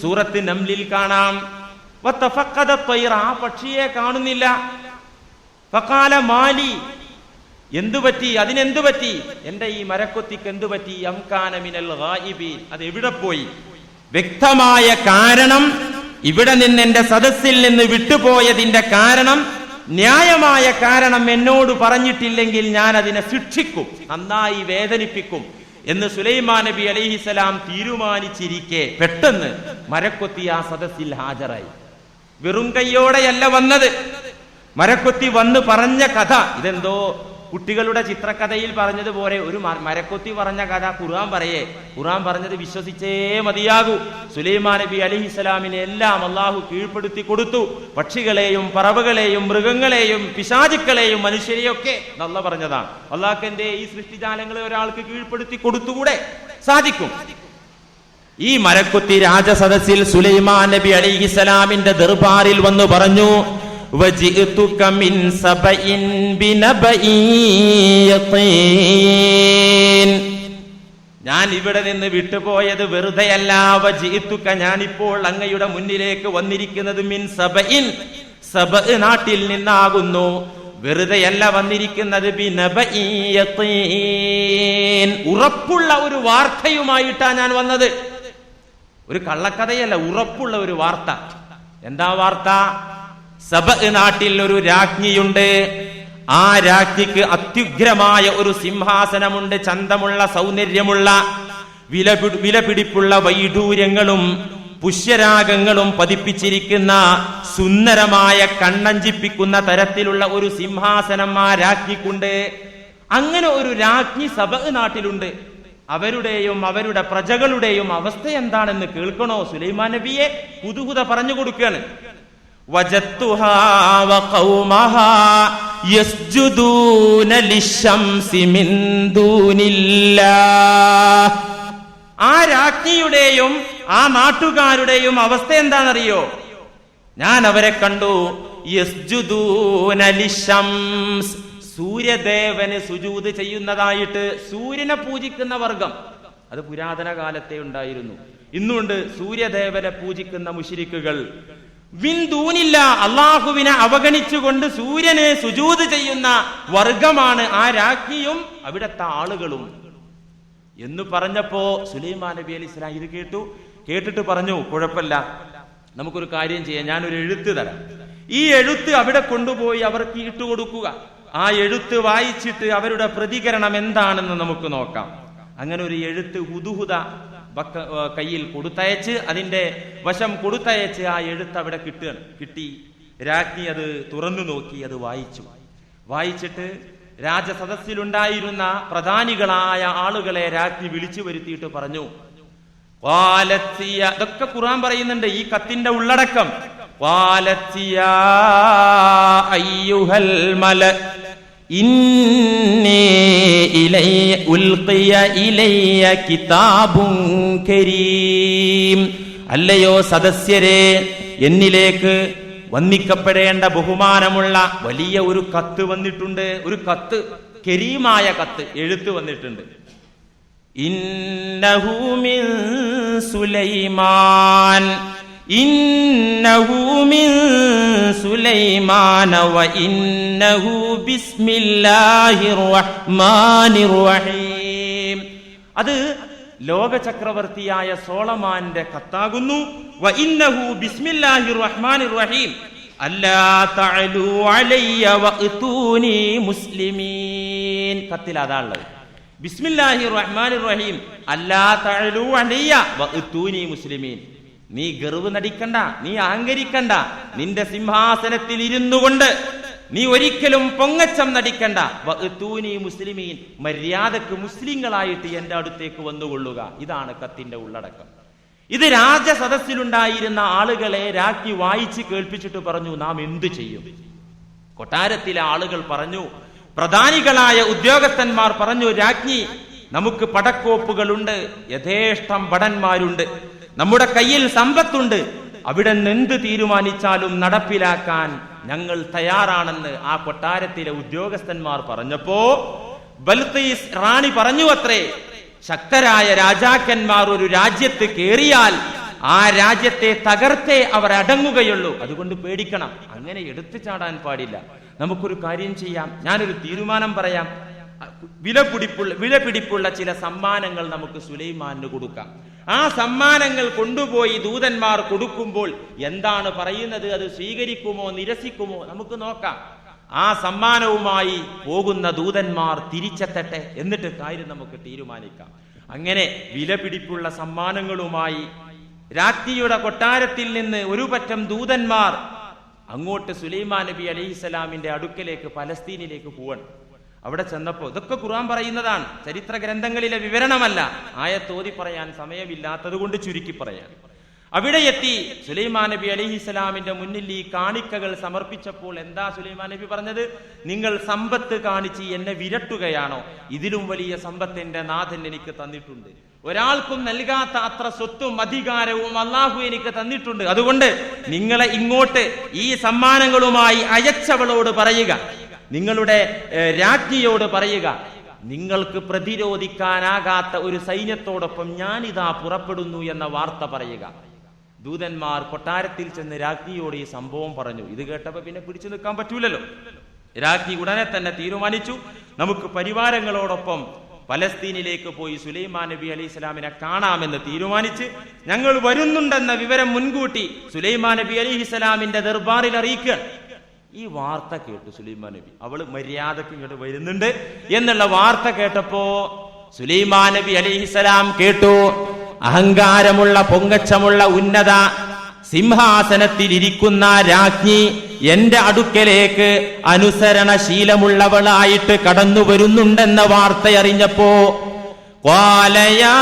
സൂറത്ത് നംലിൽ കാണാം, വതഫഖദ ത്വയ്റ, ആ പക്ഷിയെ കാണുന്നില്ല. ഫഖാല മാലി, എന്തു പറ്റി, അതിനെന്തു പറ്റി, എന്റെ ഈ മരക്കൊത്തിക്ക് എന്തു പറ്റി? അം കാന മിനൽ ഗായിബീൻ, അത് എവിടെ പോയി? വ്യക്തമായ കാരണം, ഇവിടെ നിന്ന് എന്റെ സദസ്സിൽ നിന്ന് വിട്ടുപോയതിന്റെ കാരണം, ന്യായമായ കാരണം എന്നോട് പറഞ്ഞിട്ടില്ലെങ്കിൽ ഞാൻ അതിനെ ശിക്ഷിക്കും, നന്നായി വേദനിപ്പിക്കും എന്ന് സുലൈമാൻ നബി അലൈഹിസ്സലാം തീരുമാനിച്ചിരിക്കെ പെട്ടെന്ന് മരക്കൊത്തി ആ സദസ്സിൽ ഹാജരായി. വെറും കൈയോടെയല്ല വന്നത്. മരക്കൊത്തി വന്ന് പറഞ്ഞ കഥ ഇതെന്തോ കുട്ടികളുടെ ചിത്രകഥയിൽ പറഞ്ഞതുപോലെ ഒരു മരക്കൊത്തി പറഞ്ഞ കഥ ഖുർആൻ പറയേ. ഖുർആൻ പറഞ്ഞത് വിശ്വസിച്ചേ മതിയാകൂ. സുലൈമാൻ നബി അലൈഹിസ്സലാമിനെ എല്ലാം അള്ളാഹു കീഴ്പ്പെടുത്തി കൊടുത്തു. പക്ഷികളെയും പറവകളെയും മൃഗങ്ങളെയും പിശാചുക്കളെയും മനുഷ്യരെയൊക്കെ നല്ല പറഞ്ഞതാണ്. അള്ളാഹ് എന്തേ ഈ സൃഷ്ടിജാലങ്ങളെ ഒരാൾക്ക് കീഴ്പ്പെടുത്തി കൊടുത്തുകൂടെ? സാധിക്കും. ഈ മരക്കൊത്തി രാജസദസ്സിൽ സുലൈമാൻ നബി അലൈഹിസ്സലാമിന്റെ ദർബാറിൽ വന്നു പറഞ്ഞു, وجئتك من سبأ بنبأ يقين. ഞാൻ ഇവിടെ നിന്ന് വിട്ടുപോയത് വെറുതെയല്ല. വജിഇതുക, ഞാനിപ്പോൾ അങ്ങയുടെ മുന്നിലേക്ക് വന്നിരിക്കുന്നത് മിൻ സബഇൻ, സബഅ് നാട്ടിൽ നിന്നാകുന്നു. വെറുതെയല്ല വന്നിരിക്കുന്നത് ബിനബഇ യഖീൻ, ഉറപ്പുള്ള ഒരു വാർത്തയുമായിട്ടാണ് ഞാൻ വന്നത്. ഒരു കള്ളക്കഥയല്ല, ഉറപ്പുള്ള ഒരു വാർത്ത. എന്താ വാർത്ത? സബഅ് നാട്ടിൽ ഒരു രാജ്ഞിയുണ്ട്. ആ രാജ്ഞിക്ക് അത്യുഗ്രമായ ഒരു സിംഹാസനമുണ്ട്. ചന്തമുള്ള, സൗന്ദര്യമുള്ള, വിലപിടിപ്പുള്ള വൈഡൂര്യങ്ങളും പുഷ്യരാഗങ്ങളും പതിപ്പിച്ചിരിക്കുന്ന സുന്ദരമായ കണ്ണഞ്ചിപ്പിക്കുന്ന തരത്തിലുള്ള ഒരു സിംഹാസനം ആ രാജ്ഞിക്കുണ്ട്. അങ്ങനെ ഒരു രാജ്ഞി സബഅ് നാട്ടിലുണ്ട്. അവരുടെയും അവരുടെ പ്രജകളുടെയും അവസ്ഥ എന്താണെന്ന് കേൾക്കണോ? സുലൈമാൻ നബിയെ ഹുദ്ഹുദ പറഞ്ഞു കൊടുക്കുകയാണ്. വജത്തുഹാ വഖൗമഹാ യസ്ജുദൂന ലിശംസി മിൻ ദൂനില്ലാഹ്. ആ രാജ്ഞിയുടെയും ആ നാട്ടുകാരുടെയും അവസ്ഥ എന്താണെന്നറിയോ? ഞാൻ അവരെ കണ്ടു. യസ്ജുദൂന ലിശംസ്, സൂര്യദേവന് സുജൂദ് ചെയ്യുന്നതായിട്ട്. സൂര്യനെ പൂജിക്കുന്ന വർഗം അത് പുരാതന കാലത്തെ ഉണ്ടായിരുന്നു. ഇന്നുണ്ട് സൂര്യദേവനെ പൂജിക്കുന്ന മുശ്രിക്കുകൾ. മിൻ ദൂനില്ല, അള്ളാഹുവിനെ അവഗണിച്ചുകൊണ്ട് സൂര്യനെ സുജൂദ് ചെയ്യുന്ന വർഗമാണ് ആ രാജ്ഞിയും അവിടുത്തെ ആളുകളും എന്ന് പറഞ്ഞപ്പോ സുലൈമാൻ നബി അലൈഹി സ്വലാം ഇത് കേട്ടിട്ട് പറഞ്ഞു, കുഴപ്പമില്ല, നമുക്കൊരു കാര്യം ചെയ്യാം, ഞാനൊരു എഴുത്ത് തരാം. ഈ എഴുത്ത് അവിടെ കൊണ്ടുപോയി അവർക്ക് ഇട്ടുകൊടുക്കുക. ആ എഴുത്ത് വായിച്ചിട്ട് അവരുടെ പ്രതികരണം എന്താണെന്ന് നമുക്ക് നോക്കാം. അങ്ങനെ ഒരു എഴുത്ത് ഹുദ്ഹുദ കയ്യിൽ കൊടുത്തയച്ച്, അതിന്റെ വശം കൊടുത്തയച്ച് ആ എഴുത്ത് അവിടെ കിട്ടി. രാജ്ഞി അത് തുറന്നു നോക്കി, അത് വായിച്ചിട്ട് രാജസദസ്സിലുണ്ടായിരുന്ന പ്രധാനികളായ ആളുകളെ രാജ്ഞി വിളിച്ചു വരുത്തിയിട്ട് പറഞ്ഞു, ഇതൊക്കെ ഖുർആൻ പറയുന്നുണ്ട്, ഈ കത്തിന്റെ ഉള്ളടക്കം. അയ്യുഹൽ മല ഇന്നി ഉൽഖിയ ഇലയ്യ കിതാബുൻ കരീം. അല്ലയോ സദസ്യരെ, എന്നിലേക്ക് വന്ദിക്കപ്പെടേണ്ട ബഹുമാനമുള്ള വലിയ ഒരു കത്ത് വന്നിട്ടുണ്ട്. ഒരു കത്ത്, കരീമായ കത്ത്, എഴുത്ത് വന്നിട്ടുണ്ട്. ഇന്നഹു മിൻ സുലൈമാൻ, ഇന്നഹു മിൻ സുലൈമാന വ ഇന്നഹു ബിസ്മില്ലാഹിർ റഹ്മാനിർ റഹീം. അത് ലോക ചക്രവർത്തിയായ സോളമാന്റെ കത്താകുന്നു. വ ഇന്നഹു ബിസ്മില്ലാഹിർ റഹ്മാനിർ റഹീം അല്ലാ തഅലു അലയ്യ വഅ്തൂനി മുസ്ലിമീൻ. കത്തിൽ അതാണുള്ളത്. ബിസ്മില്ലാഹിർ റഹ്മാനിർ റഹീം അല്ലാ തഅലു അലയ്യ വഅ്തൂനി മുസ്ലിമീൻ. നീ ഗർവ് നടിക്കണ്ട, നീ അഹങ്കരിക്കണ്ട, നിന്റെ സിംഹാസനത്തിൽ ഇരുന്നു കൊണ്ട് നീ ഒരിക്കലും പൊങ്ങച്ചം നടിക്കണ്ട. വഅ്തൂനി മുസ്ലിമീൻ, മര്യാദക്ക് മുസ്ലിങ്ങളായിട്ട് എന്റെ അടുത്തേക്ക് വന്നുകൊള്ളുക. ഇതാണ് കത്തിന്റെ ഉള്ളടക്കം. ഇത് രാജസദസ്സിലുണ്ടായിരുന്ന ആളുകളെ രാജ്ഞി വായിച്ച് കേൾപ്പിച്ചിട്ട് പറഞ്ഞു, നാം എന്തു ചെയ്യും? കൊട്ടാരത്തിലെ ആളുകൾ പറഞ്ഞു, പ്രധാനികളായ ഉദ്യോഗസ്ഥന്മാർ പറഞ്ഞു, രാജ്ഞി, നമുക്ക് പടക്കോപ്പുകളുണ്ട്, യഥേഷ്ടം ഭടന്മാരുണ്ട്, നമ്മുടെ കയ്യിൽ സമ്പത്തുണ്ട്, അവിടെ നിന്ന് എന്ത് തീരുമാനിച്ചാലും നടപ്പിലാക്കാൻ ഞങ്ങൾ തയ്യാറാണെന്ന് ആ കൊട്ടാരത്തിലെ ഉദ്യോഗസ്ഥന്മാർ പറഞ്ഞപ്പോ ബൽഖീസ് റാണി പറഞ്ഞു അത്രേ, ശക്തരായ രാജാക്കന്മാർ ഒരു രാജ്യത്ത് കേറിയാൽ ആ രാജ്യത്തെ തകർത്തേ അവർ അടങ്ങുകയുള്ളൂ. അതുകൊണ്ട് പേടിക്കണം, അങ്ങനെ എടുത്തു ചാടാൻ പാടില്ല. നമുക്കൊരു കാര്യം ചെയ്യാം, ഞാനൊരു തീരുമാനം പറയാം. വിലപിടിപ്പുള്ള ചില സമ്മാനങ്ങൾ നമുക്ക് സുലൈമാന് കൊടുക്കാം. ആ സമ്മാനങ്ങൾ കൊണ്ടുപോയി ദൂതന്മാർ കൊടുക്കുമ്പോൾ എന്താണ് പറയുന്നത്, അത് സ്വീകരിക്കുമോ നിരസിക്കുമോ നമുക്ക് നോക്കാം. ആ സമ്മാനവുമായി പോകുന്ന ദൂതന്മാർ തിരിച്ചെത്തട്ടെ, എന്നിട്ട് കാര്യം നമുക്ക് തീരുമാനിക്കാം. അങ്ങനെ വിലപിടിപ്പുള്ള സമ്മാനങ്ങളുമായി രാജ്ഞിയുടെ കൊട്ടാരത്തിൽ നിന്ന് ഒരു പറ്റം ദൂതന്മാർ അങ്ങോട്ട് സുലൈമാൻ നബി അലൈഹിസ്സലാമിന്റെ അടുക്കലേക്ക്, പലസ്തീനിലേക്ക് പോവണം. അവിടെ ചെന്നപ്പോ, ഇതൊക്കെ ഖുർആൻ പറയുന്നതാണ്, ചരിത്ര ഗ്രന്ഥങ്ങളിലെ വിവരണമല്ല, ആയത്തോതി പറയാൻ സമയമില്ലാത്തത് കൊണ്ട് ചുരുക്കി പറയാൻ. അവിടെ എത്തി സുലൈമാൻ നബി അലൈഹിസ്സലാമിന്റെ മുന്നിൽ ഈ കാണിക്കകൾ സമർപ്പിച്ചപ്പോൾ എന്താ സുലൈമാൻ നബി പറഞ്ഞത്? നിങ്ങൾ സമ്പത്ത് കാണിച്ച് എന്നെ വിരട്ടുകയാണോ? ഇതിലും വലിയ സമ്പത്ത് എന്റെ നാഥൻ എനിക്ക് തന്നിട്ടുണ്ട്. ഒരാൾക്കും നൽകാത്ത അത്ര സ്വത്തും അധികാരവും അള്ളാഹു എനിക്ക് തന്നിട്ടുണ്ട്. അതുകൊണ്ട് നിങ്ങളെ ഇങ്ങോട്ട് ഈ സമ്മാനങ്ങളുമായി അയച്ചവളോട് പറയുക, നിങ്ങളുടെ രാജ്ഞിയോട് പറയുക, നിങ്ങൾക്ക് പ്രതിരോധിക്കാനാകാത്ത ഒരു സൈന്യത്തോടൊപ്പം ഞാനിതാ പുറപ്പെടുന്നു എന്ന വാർത്ത പറയുക. ദൂതന്മാർ കൊട്ടാരത്തിൽ ചെന്ന് രാജ്ഞിയോട് ഈ സംഭവം പറഞ്ഞു. ഇത് കേട്ടപ്പോ പിന്നെ പിടിച്ചു നിൽക്കാൻ പറ്റൂലല്ലോ. രാജ്ഞി ഉടനെ തന്നെ തീരുമാനിച്ചു, നമുക്ക് പരിവാരങ്ങളോടൊപ്പം പലസ്തീനിലേക്ക് പോയി സുലൈമാൻ നബി അലൈഹി സ്വലാമിനെ കാണാമെന്ന് തീരുമാനിച്ച് ഞങ്ങൾ വരുന്നുണ്ടെന്ന വിവരം മുൻകൂട്ടി സുലൈമാൻ നബി അലൈഹി സ്വലാമിന്റെ ദർബാറിൽ അറിയിക്കുകയാണ്. ഈ വാർത്ത കേട്ടു സുലൈമാൻ നബി, അവള് മര്യാദക്ക് ഇങ്ങോട്ട് വരുന്നുണ്ട് എന്നുള്ള വാർത്ത കേട്ടപ്പോ സുലൈമാൻ നബി അലൈഹി സ്വലാം കേട്ടു, അഹങ്കാരമുള്ള പൊങ്ങച്ചമുള്ള ഉന്നത സിംഹാസനത്തിൽ ഇരിക്കുന്ന രാജ്ഞി എന്റെ അടുക്കലേക്ക് അനുസരണശീലമുള്ളവളായിട്ട് കടന്നു വരുന്നുണ്ടെന്ന വാർത്ത അറിഞ്ഞപ്പോ ഖാല യാ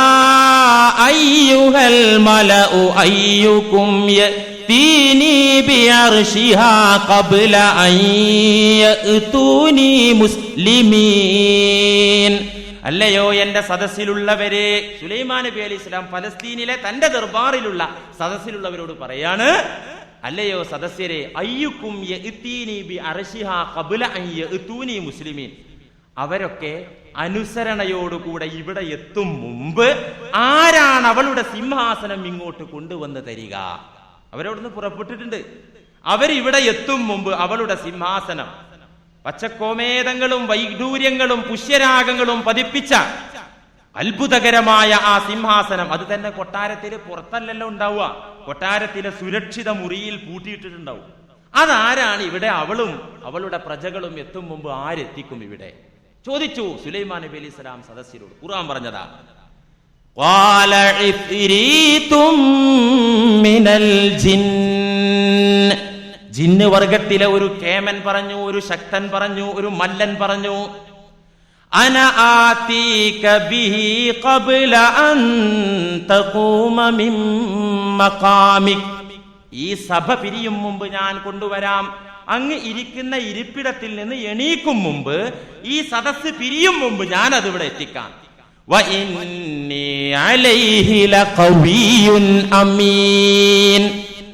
അയ്യുഹൽ മലഉ അയ്യുകും യതീനി ബിഅർശിഹാ ഖബ്ല അൻ യഅതൂനി മുസ്ലിമീൻ. അല്ലയോ എന്റെ സദസ്സിലുള്ളവരെ, സുലൈമാൻ നബി അലൈഹി സ്വലാം പലസ്തീനിലെ തന്റെ ദർബാറിലുള്ള സദസ്സിലുള്ളവരോട് പറയാണ്, അല്ലയോ സദസ്യരെ, അയ്യുക്കും യഅതീനി ബിഅർശിഹാ ഖബ്ല അൻ യഅതൂനി മുസ്ലിമീൻ. അവരൊക്കെ അനുസരണയോടുകൂടെ ഇവിടെ എത്തും മുമ്പ് ആരാണ് അവളുടെ സിംഹാസനം ഇങ്ങോട്ട് കൊണ്ടുവന്ന് തരിക? അവരവിടുന്ന് പുറപ്പെട്ടിട്ടുണ്ട്. അവരിവിടെ എത്തും മുമ്പ് അവളുടെ സിംഹാസനം പച്ചക്കോമേതങ്ങളും വൈഡൂര്യങ്ങളും പുഷ്യരാഗങ്ങളും പതിപ്പിച്ച അത്ഭുതകരമായ ആ സിംഹാസനം, അത് തന്നെ കൊട്ടാരത്തില് പുറത്തല്ലല്ലോ ഉണ്ടാവുക, കൊട്ടാരത്തിലെ സുരക്ഷിത മുറിയിൽ പൂട്ടിയിട്ടിട്ടുണ്ടാവും. അതാരാണ് ഇവിടെ? അവളും അവളുടെ പ്രജകളും എത്തും മുമ്പ് ആരെത്തിക്കും ഇവിടെ? ചോദിച്ചു സുലൈമാൻ നബി അലൈഹി സ്വലാം സദസ്യരോട്. ഖുർആൻ പറഞ്ഞതാ, ഖാല ഇഫ്രീതും മിനൽ ജിന്ന്. ജിന്ന് വർഗത്തിലെ ഒരു കേമൻ പറഞ്ഞു, ഒരു ശക്തൻ പറഞ്ഞു, ഒരു മല്ലൻ പറഞ്ഞു, അന ആതീക ബിഹി ഖബ്ല അൻ തഖൂമ മിൻ മഖാമിക്. ഈ സഭ പിരിയും മുമ്പ് ഞാൻ കൊണ്ടുവരാം. അങ്ങ് ഇരിക്കുന്ന ഇരിപ്പിടത്തിൽ നിന്ന് എണീക്കും മുമ്പ്, ഈ സദസ്സ് പിരിയും മുമ്പ് ഞാൻ അതിവിടെ എത്തിക്കാം. വഇന്നി അലൈഹി ലഖവിയ്യുൻ അമീൻ.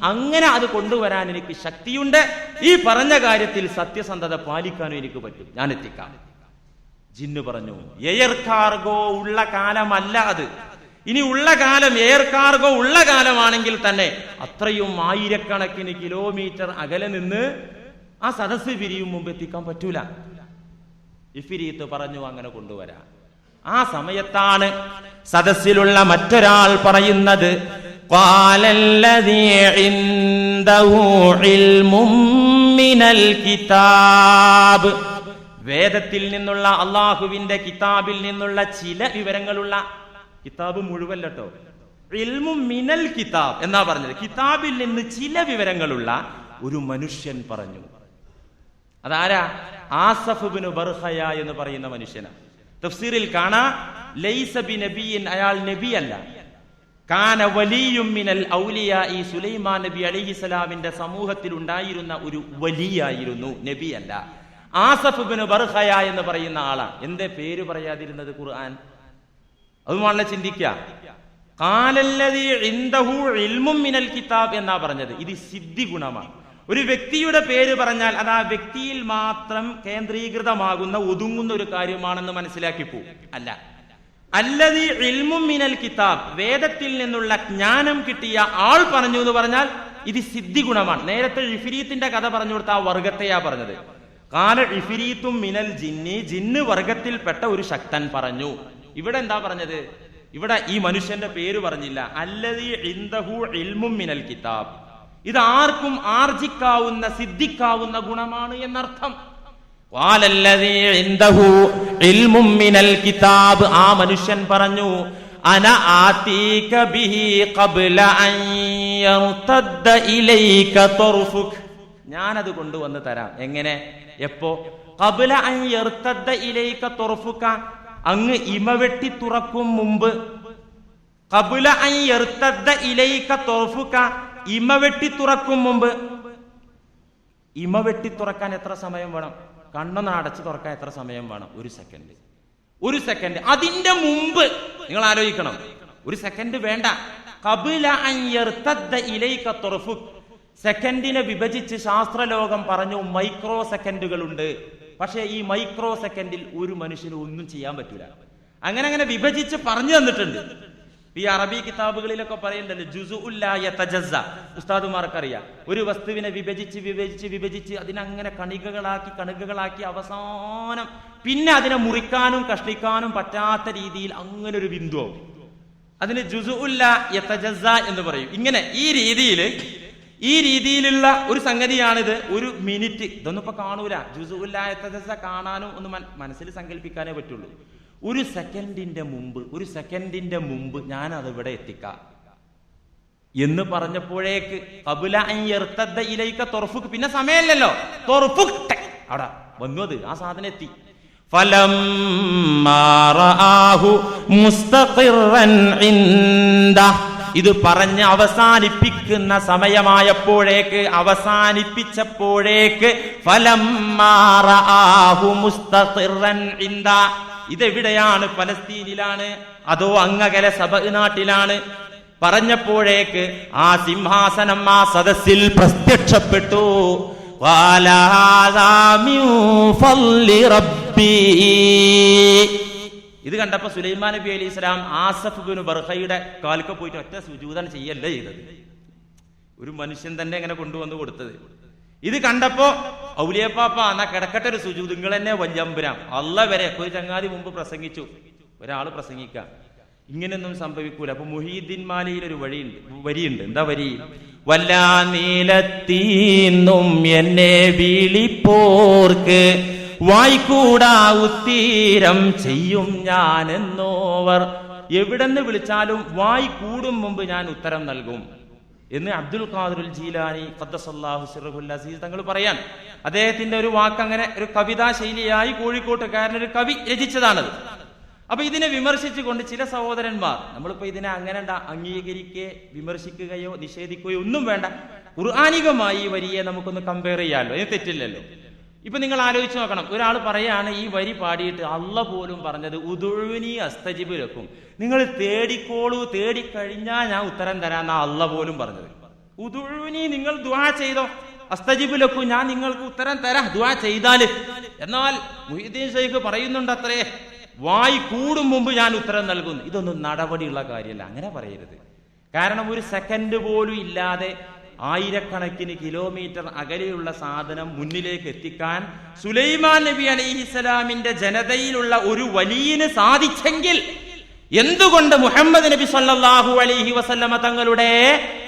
അങ്ങനെ അത് കൊണ്ടുവരാൻ എനിക്ക് ശക്തിയുണ്ട്. ഈ പറഞ്ഞ കാര്യത്തിൽ സത്യസന്ധത പാലിക്കാനും എനിക്ക് പറ്റും. ഞാൻ എത്തിക്കാം. ജിന്ന് പറഞ്ഞു, എയർ കാർഗോ ഉള്ള കാലമല്ല അത്. ഇനി ഉള്ള കാലം എയർ കാർഗോ ഉള്ള കാലമാണെങ്കിൽ തന്നെ അത്രയും ആയിരക്കണക്കിന് കിലോമീറ്റർ അകലെ നിന്ന് ആ സദസ്സ് പിരിയും മുമ്പ് എത്തിക്കാൻ പറ്റൂല. ഇഫ്രീത്ത് പറഞ്ഞു, അങ്ങനെ കൊണ്ടുവരാം. ആ സമയത്താണ് സദസ്സിലുള്ള മറ്റൊരാൾ പറയുന്നത്, ഖാലല്ലദീ ഇൻദഹു ഇൽമും മിനൽ കിതാബ്. വേദത്തിൽ നിന്നുള്ള, അള്ളാഹുവിന്റെ കിതാബിൽ നിന്നുള്ള ചില വിവരങ്ങളുള്ള, കിതാബ് മുഴുവല്ലോ, ഇൽമും മിനൽ കിതാബ് എന്നാ പറഞ്ഞത്, കിതാബിൽ നിന്ന് ചില വിവരങ്ങളുള്ള ഒരു മനുഷ്യൻ പറഞ്ഞു. അതാരാ? ആസഫ് ഇബ്നു ബർഖയ എന്ന് പറയുന്ന മനുഷ്യനാണ്. തഫ്സീറിൽ കാണാ, ലൈസ ബിനബിയ്യിൻ, അയാൾ നബിയല്ല. കാന വലിയും മിനൽ ഔലിയാ. ഈ സുലൈമാൻ നബി അലൈഹിസ്സലാമിന്റെ സമൂഹത്തിൽ ഉണ്ടായിരുന്ന ഒരു വലിയായിരുന്നു, നബിയല്ല. ആസഫ് ഇബ്നു ബർഖയ എന്ന് പറയുന്ന ആളാണ്. എന്തേ പേര് പറയാതിരുന്നത് ഖുർആൻ? അതുമാണല്ലോ ചിന്തിക്കുക. ഖാലല്ലദീ ഇൻദഹു ഇൽമും മിനൽ കിതാബ് എന്നാ പറഞ്ഞത്. ഇത് സിദ്ധി ഗുണമാണ്. ഒരു വ്യക്തിയുടെ പേര് പറഞ്ഞാൽ അത് ആ വ്യക്തിയിൽ മാത്രം കേന്ദ്രീകൃതമാകുന്ന, ഒതുങ്ങുന്ന ഒരു കാര്യമാണെന്ന് മനസ്സിലാക്കി പോകും. അല്ല, അല്ലദീ ഇൽമും മിനൽ കിതാബ്, വേദത്തിൽ നിന്നുള്ള ജ്ഞാനം കിട്ടിയ ആൾ പറഞ്ഞു എന്ന് പറഞ്ഞാൽ ഇത് സിദ്ധി ഗുണമാണ്. നേരത്തെ ഇഫ്രീത്തിന്റെ കഥ പറഞ്ഞു കൊടുത്ത ആ വർഗത്തെയാ പറഞ്ഞത്. ഖാല ഇഫ്രീത്തും മിനൽ ജിന്നി, ജിന്ന് വർഗത്തിൽപ്പെട്ട ഒരു ശക്തൻ പറഞ്ഞു. ഇവിടെ എന്താ പറഞ്ഞത്? ഇവിടെ ഈ മനുഷ്യന്റെ പേര് പറഞ്ഞില്ല. അല്ലദീ ഇൻദഹു ഇൽമും മിനൽ കിതാബ്. ഇത് ആർക്കും ആർജിക്കാവുന്ന, സിദ്ധിക്കാവുന്ന ഗുണമാണ് എന്നർത്ഥം. ഖാലല്ലദീ ഇൻദഹു ഇൽമും മിനൽ കിതാബ്. ആ മനുഷ്യൻ പറഞ്ഞു, അന ആതീക ബിഹി ഖബ്ല അൻ യർതദ്ദ ഇലൈക തർഫുക്. ഞാനത് കൊണ്ടുവന്ന് തരാം. എങ്ങനെ? എപ്പോ? ഖബ്ല അൻ യർതദ്ദ ഇലൈക തർഫുക, അങ്ങ് ഇമ വെട്ടി തുറക്കും മുമ്പ്. ഖബ്ല അൻ യർതദ്ദ ഇലൈക തർഫുക, ഇമ വെട്ടി തുറക്കും മുമ്പ്. ഇമ വെട്ടി തുറക്കാൻ എത്ര സമയം വേണം? കണ്ണൊന്ന് അടച്ചു തുറക്കാൻ എത്ര സമയം വേണം? 1 സെക്കൻഡ്. 1 സെക്കൻഡ്. അതിന്റെ മുമ്പ് നിങ്ങൾ ആലോചിക്കണം, 1 സെക്കൻഡ് വേണ്ട. ഖബ്ല അൻ യർതദ്ദ ഇലൈക തർഫുക്. സെക്കൻഡിനെ വിഭജിച്ച് ശാസ്ത്രലോകം പറഞ്ഞു മൈക്രോ സെക്കൻഡുകളുണ്ട്. പക്ഷേ ഈ മൈക്രോ സെക്കൻഡിൽ ഒരു മനുഷ്യന് ഒന്നും ചെയ്യാൻ പറ്റൂല. അങ്ങനെ വിഭജിച്ച് പറഞ്ഞു തന്നിട്ടുണ്ട്. ഈ അറബി കിതാബുകളിലൊക്കെ പറയുന്നുണ്ടല്ലോ ജുസുഉൻ ലാ യതജസ്സ. ഉസ്താദുമാർക്കറിയാം, ഒരു വസ്തുവിനെ വിഭജിച്ച് അതിനങ്ങനെ കണികകളാക്കി അവസാനം പിന്നെ അതിനെ മുറിക്കാനും കഷ്ടിക്കാനും പറ്റാത്ത രീതിയിൽ അങ്ങനെ ഒരു ബിന്ദുവാവും. അതിന് ജുസുഉൻ ലാ യതജസ്സ എന്ന് പറയും. ഇങ്ങനെ ഈ രീതിയിലുള്ള ഒരു സംഗതിയാണിത്. ഒരു മിനിറ്റ് ഇതൊന്നും ഇപ്പൊ കാണൂല. ജുസുഉൻ ലാ യതജസ്സ കാണാനും ഒന്ന് മനസ്സിൽ സങ്കല്പിക്കാനേ പറ്റുള്ളൂ. ഒരു സെക്കൻഡിന്റെ മുമ്പ് ഞാൻ അതിവിടെ എത്തിക്കാം എന്ന് പറഞ്ഞപ്പോഴേക്ക് ഖബല അൻ യർതദ്ദ ഇലൈക തൊർഫുക്, പിന്നെ സമയമില്ലല്ലോ, തൊർഫുക് അവിടെ വന്നു, അത് ആ സാധനം എത്തി. ഫലമ്മാ റആഹു മുസ്തഖിറൻ ഇൻദ, ഇത് പറഞ്ഞ് അവസാനിപ്പിക്കുന്ന സമയമായപ്പോഴേക്ക് ഫലമ്മാ റആഹു മുസ്തഖിറൻ ഇൻദ, ഇതെവിടെയാണ്? പലസ്തീനിലാണ് അതോ അങ്ങകലെ സബഅ് നാട്ടിലാണ്? പറഞ്ഞപ്പോഴേക്ക് ആ സിംഹാസനം ആ സദസ്സിൽ പ്രത്യക്ഷപ്പെട്ടു. ഇത് കണ്ടപ്പോ സുലൈമാൻ നബി അലൈഹി സ്വലാം ആസഫ് ബിൻ ബർഖയുടെ കാൽക്ക് പോയിട്ട് ഒറ്റ സുജൂദാണ് ചെയ്യല്ല ചെയ്തത്. ഒരു മനുഷ്യൻ തന്നെ ഇങ്ങനെ കൊണ്ടുവന്ന് കൊടുത്തത്. ഇത് കണ്ടപ്പോ ഔലിയപ്പാപ്പ എന്നാ കിടക്കട്ടെ ഒരു സുജൂദ്, നിങ്ങൾ തന്നെ വല്യമ്പുരാം അല്ല വരെ. ഒരു ചങ്ങാതി മുമ്പ് പ്രസംഗിച്ചു, ഒരാള് പ്രസംഗിക്കാം, ഇങ്ങനെയൊന്നും സംഭവിക്കൂല. അപ്പൊ മുഹീദ്ദീൻ മാലിയിൽ ഒരു വരിയുണ്ട്. എന്താ വരി? വല്ലാ നീലത്തീന്നും എന്നെ വിളിപ്പോർക്ക് വായിക്കൂടാ ഉത്തീരം ചെയ്യും ഞാൻ എന്നോവർ. എവിടെന്ന് വിളിച്ചാലും വായി കൂടും മുമ്പ് ഞാൻ ഉത്തരം നൽകും എന്ന് അബ്ദുൽ ഖാദിറുൽ ജീലാനി ഖദ്ദസല്ലാഹു സിർറുൽ അസീസ് തങ്ങൾ പറയാൻ. അദ്ദേഹത്തിന്റെ ഒരു വാക്ക് അങ്ങനെ ഒരു കവിതാ ശൈലിയായി കോഴിക്കോട്ടുകാരനൊരു കവി രചിച്ചതാണത്. അപ്പൊ ഇതിനെ വിമർശിച്ചുകൊണ്ട് ചില സഹോദരന്മാർ, നമ്മളിപ്പോ ഇതിനെ അങ്ങനെ വിമർശിക്കുകയോ നിഷേധിക്കുകയോ ഒന്നും വേണ്ട, ഖുർആനികമായി ഈ വരിയെ നമുക്കൊന്ന് കമ്പയർ ചെയ്യാമല്ലോ, അതിന് തെറ്റില്ലല്ലോ. ഇപ്പൊ നിങ്ങൾ ആലോചിച്ച് നോക്കണം, ഒരാൾ പറയാണ് ഈ വരി പാടിയിട്ട് അള്ള പോലും പറഞ്ഞത് ഉദുഴുനി അസ്തജിബ് ലക്കും, നിങ്ങൾ തേടിക്കോളൂ, തേടിക്കഴിഞ്ഞാൽ ഞാൻ ഉത്തരം തരാന്നാ അള്ള പോലും പറഞ്ഞത്. ഉദുഴുനി, നിങ്ങൾ ദുആ ചെയ്തോ, അസ്തജിബ് ലക്കും, ഞാൻ നിങ്ങൾക്ക് ഉത്തരം തരാം ദുആ ചെയ്താല്. എന്നാൽ മുഹ്യിദ്ദീൻ ശൈഖ് പറയുന്നുണ്ട് അത്രേ, വായി കൂടും മുമ്പ് ഞാൻ ഉത്തരം നൽകുന്നു. ഇതൊന്നും നടപടിയുള്ള കാര്യമല്ല, അങ്ങനെ പറയരുത്. കാരണം ഒരു സെക്കൻഡ് പോലും ഇല്ലാതെ ആയിരക്കണക്കിന് കിലോമീറ്റർ അകലെയുള്ള സാധനം മുന്നിലേക്ക് എത്തിക്കാൻ സുലൈമാൻ നബി അലൈഹിസ്സലാമിന്റെ ജനതയിലുള്ള ഒരു വലിയന് സാധിച്ചെങ്കിൽ എന്തുകൊണ്ട് മുഹമ്മദ് നബി സല്ലല്ലാഹു അലൈഹി വസല്ലമ തങ്ങളുടെ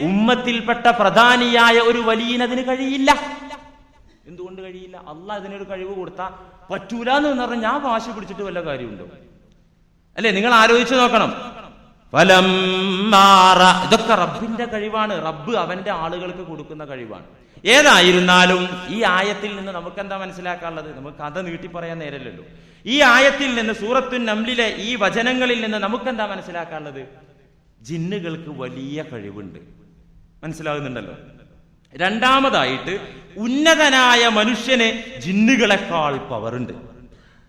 ഉമ്മത്തിൽപ്പെട്ട പ്രധാനിയായ ഒരു വലിയന് അതിന് കഴിയില്ല? എന്തുകൊണ്ട് കഴിയില്ല? അള്ളാഹ് അതിനൊരു കഴിവ് കൊടുത്താ പറ്റൂല എന്ന് പറഞ്ഞാൽ ഞാൻ വാശി പിടിച്ചിട്ട് വല്ല കാര്യമുണ്ടോ? അല്ലെ, നിങ്ങൾ ആലോചിച്ച് നോക്കണം. ഇതൊക്കെ റബ്ബിന്റെ കഴിവാണ്, റബ്ബ് അവന്റെ ആളുകൾക്ക് കൊടുക്കുന്ന കഴിവാണ്. ഏതായിരുന്നാലും ഈ ആയത്തിൽ നിന്ന് നമുക്ക് എന്താ മനസ്സിലാക്കാനുള്ളത്? നമുക്ക് കഥ നീട്ടി പറയാൻ നേരല്ലല്ലോ. ഈ ആയത്തിൽ നിന്ന്, സൂറത്തുൻ നംലിലെ ഈ വചനങ്ങളിൽ നിന്ന് നമുക്കെന്താ മനസ്സിലാക്കാനുള്ളത്? ജിന്നുകൾക്ക് വലിയ കഴിവുണ്ട്, മനസ്സിലാകുന്നുണ്ടല്ലോ. രണ്ടാമതായിട്ട് ഉന്നതനായ മനുഷ്യന് ജിന്നുകളെക്കാൾ പവറുണ്ട്.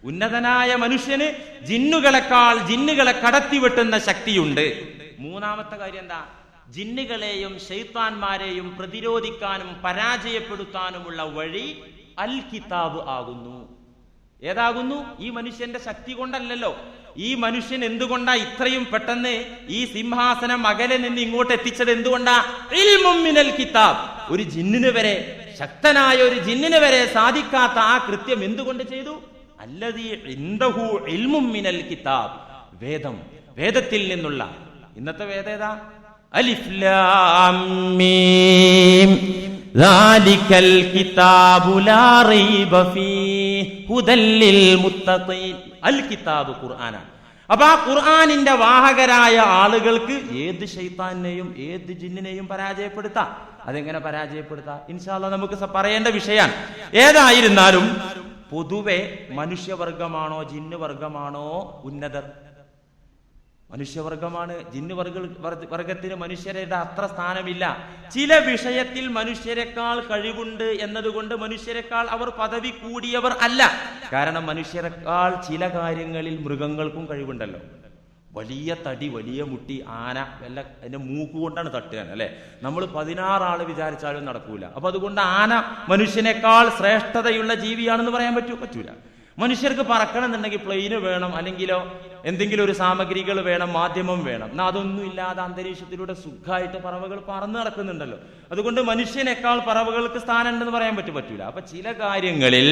ഉന്നതനായ മനുഷ്യന് ജിന്നുകളെ കടത്തിവെട്ടുന്ന ശക്തിയുണ്ട്. മൂന്നാമത്തെ കാര്യം എന്താ? ജിന്നുകളെയും ശൈത്താന്മാരെയും പ്രതിരോധിക്കാനും പരാജയപ്പെടുത്താനുമുള്ള വഴി അൽ കിതാബ് ആകുന്നു. ഏതാകുന്നു? ഈ മനുഷ്യന്റെ ശക്തി കൊണ്ടല്ലല്ലോ. ഈ മനുഷ്യൻ എന്തുകൊണ്ടാ ഇത്രയും പെട്ടെന്ന് ഈ സിംഹാസനം അകലെ നിന്ന് ഇങ്ങോട്ട് എത്തിച്ചത്? എന്തുകൊണ്ടാ? ഇൽമും മിനൽ കിതാബ്. ഒരു ജിന്നിന് വരെ, ശക്തനായ ഒരു ജിന്നിന് വരെ സാധിക്കാത്ത ആ കൃത്യം എന്തുകൊണ്ട് ചെയ്തു? അല്ലദീ ഇൻദഹു ഇൽമും മിനൽ കിതാബ്. വേദം, വേദത്തിൽ നിന്നുള്ള. ഇന്നത്തെ വേദം ഏതാ? അലിഫ് ലാം മീം ദാലികൽ കിതാബു ലാ റൈബ ഫീഹി ഹുദൽ ലിൽ മുത്തഖീൻ. അൽ കിതാബ് ഖുർആനാണ്. അപ്പൊ ആ ഖുർആനിന്റെ വാഹകരായ ആളുകൾക്ക് ഏത് ശൈത്താനെയും ഏത് ജിന്നിനെയും പരാജയപ്പെടുത്താം. അതെങ്ങനെ പരാജയപ്പെടുത്താം? ഇൻഷാ അല്ലാഹ് നമുക്ക് പറയേണ്ട വിഷയമാണ്. ഏതായിരുന്നാലും പൊതുവെ മനുഷ്യവർഗമാണോ ജിന്ന് വർഗമാണോ ഉന്നതർ? മനുഷ്യവർഗമാണ്. ജിന്ന് വർഗത്തിന് മനുഷ്യരുടെ അത്ര സ്ഥാനമില്ല. ചില വിഷയത്തിൽ മനുഷ്യരെക്കാൾ കഴിവുണ്ട് എന്നതുകൊണ്ട് മനുഷ്യരെക്കാൾ അവർ പദവി കൂടിയവർ അല്ല. കാരണം മനുഷ്യരെക്കാൾ ചില കാര്യങ്ങളിൽ മൃഗങ്ങൾക്കും കഴിവുണ്ടല്ലോ. വലിയ തടി, വലിയ മുട്ടി ആന വല്ല അതിന്റെ മൂക്ക് കൊണ്ടാണ് തട്ടുകയാണ് അല്ലെ. നമ്മൾ 16 ആള് വിചാരിച്ചാലും നടക്കൂല. അപ്പൊ അതുകൊണ്ട് ആന മനുഷ്യനേക്കാൾ ശ്രേഷ്ഠതയുള്ള ജീവിയാണെന്ന് പറയാൻ പറ്റൂല. മനുഷ്യർക്ക് പറക്കണം എന്നുണ്ടെങ്കിൽ പ്ലെയിന് വേണം, അല്ലെങ്കിലോ എന്തെങ്കിലും ഒരു സാമഗ്രികൾ വേണം, മാധ്യമം വേണം. എന്നാൽ അതൊന്നും ഇല്ലാതെ അന്തരീക്ഷത്തിലൂടെ സുഖമായിട്ട് പറവകൾ പറന്ന് നടക്കുന്നുണ്ടല്ലോ. അതുകൊണ്ട് മനുഷ്യനേക്കാൾ പറവകൾക്ക് സ്ഥാനം ഉണ്ടെന്ന് പറയാൻ പറ്റൂല. അപ്പൊ ചില കാര്യങ്ങളിൽ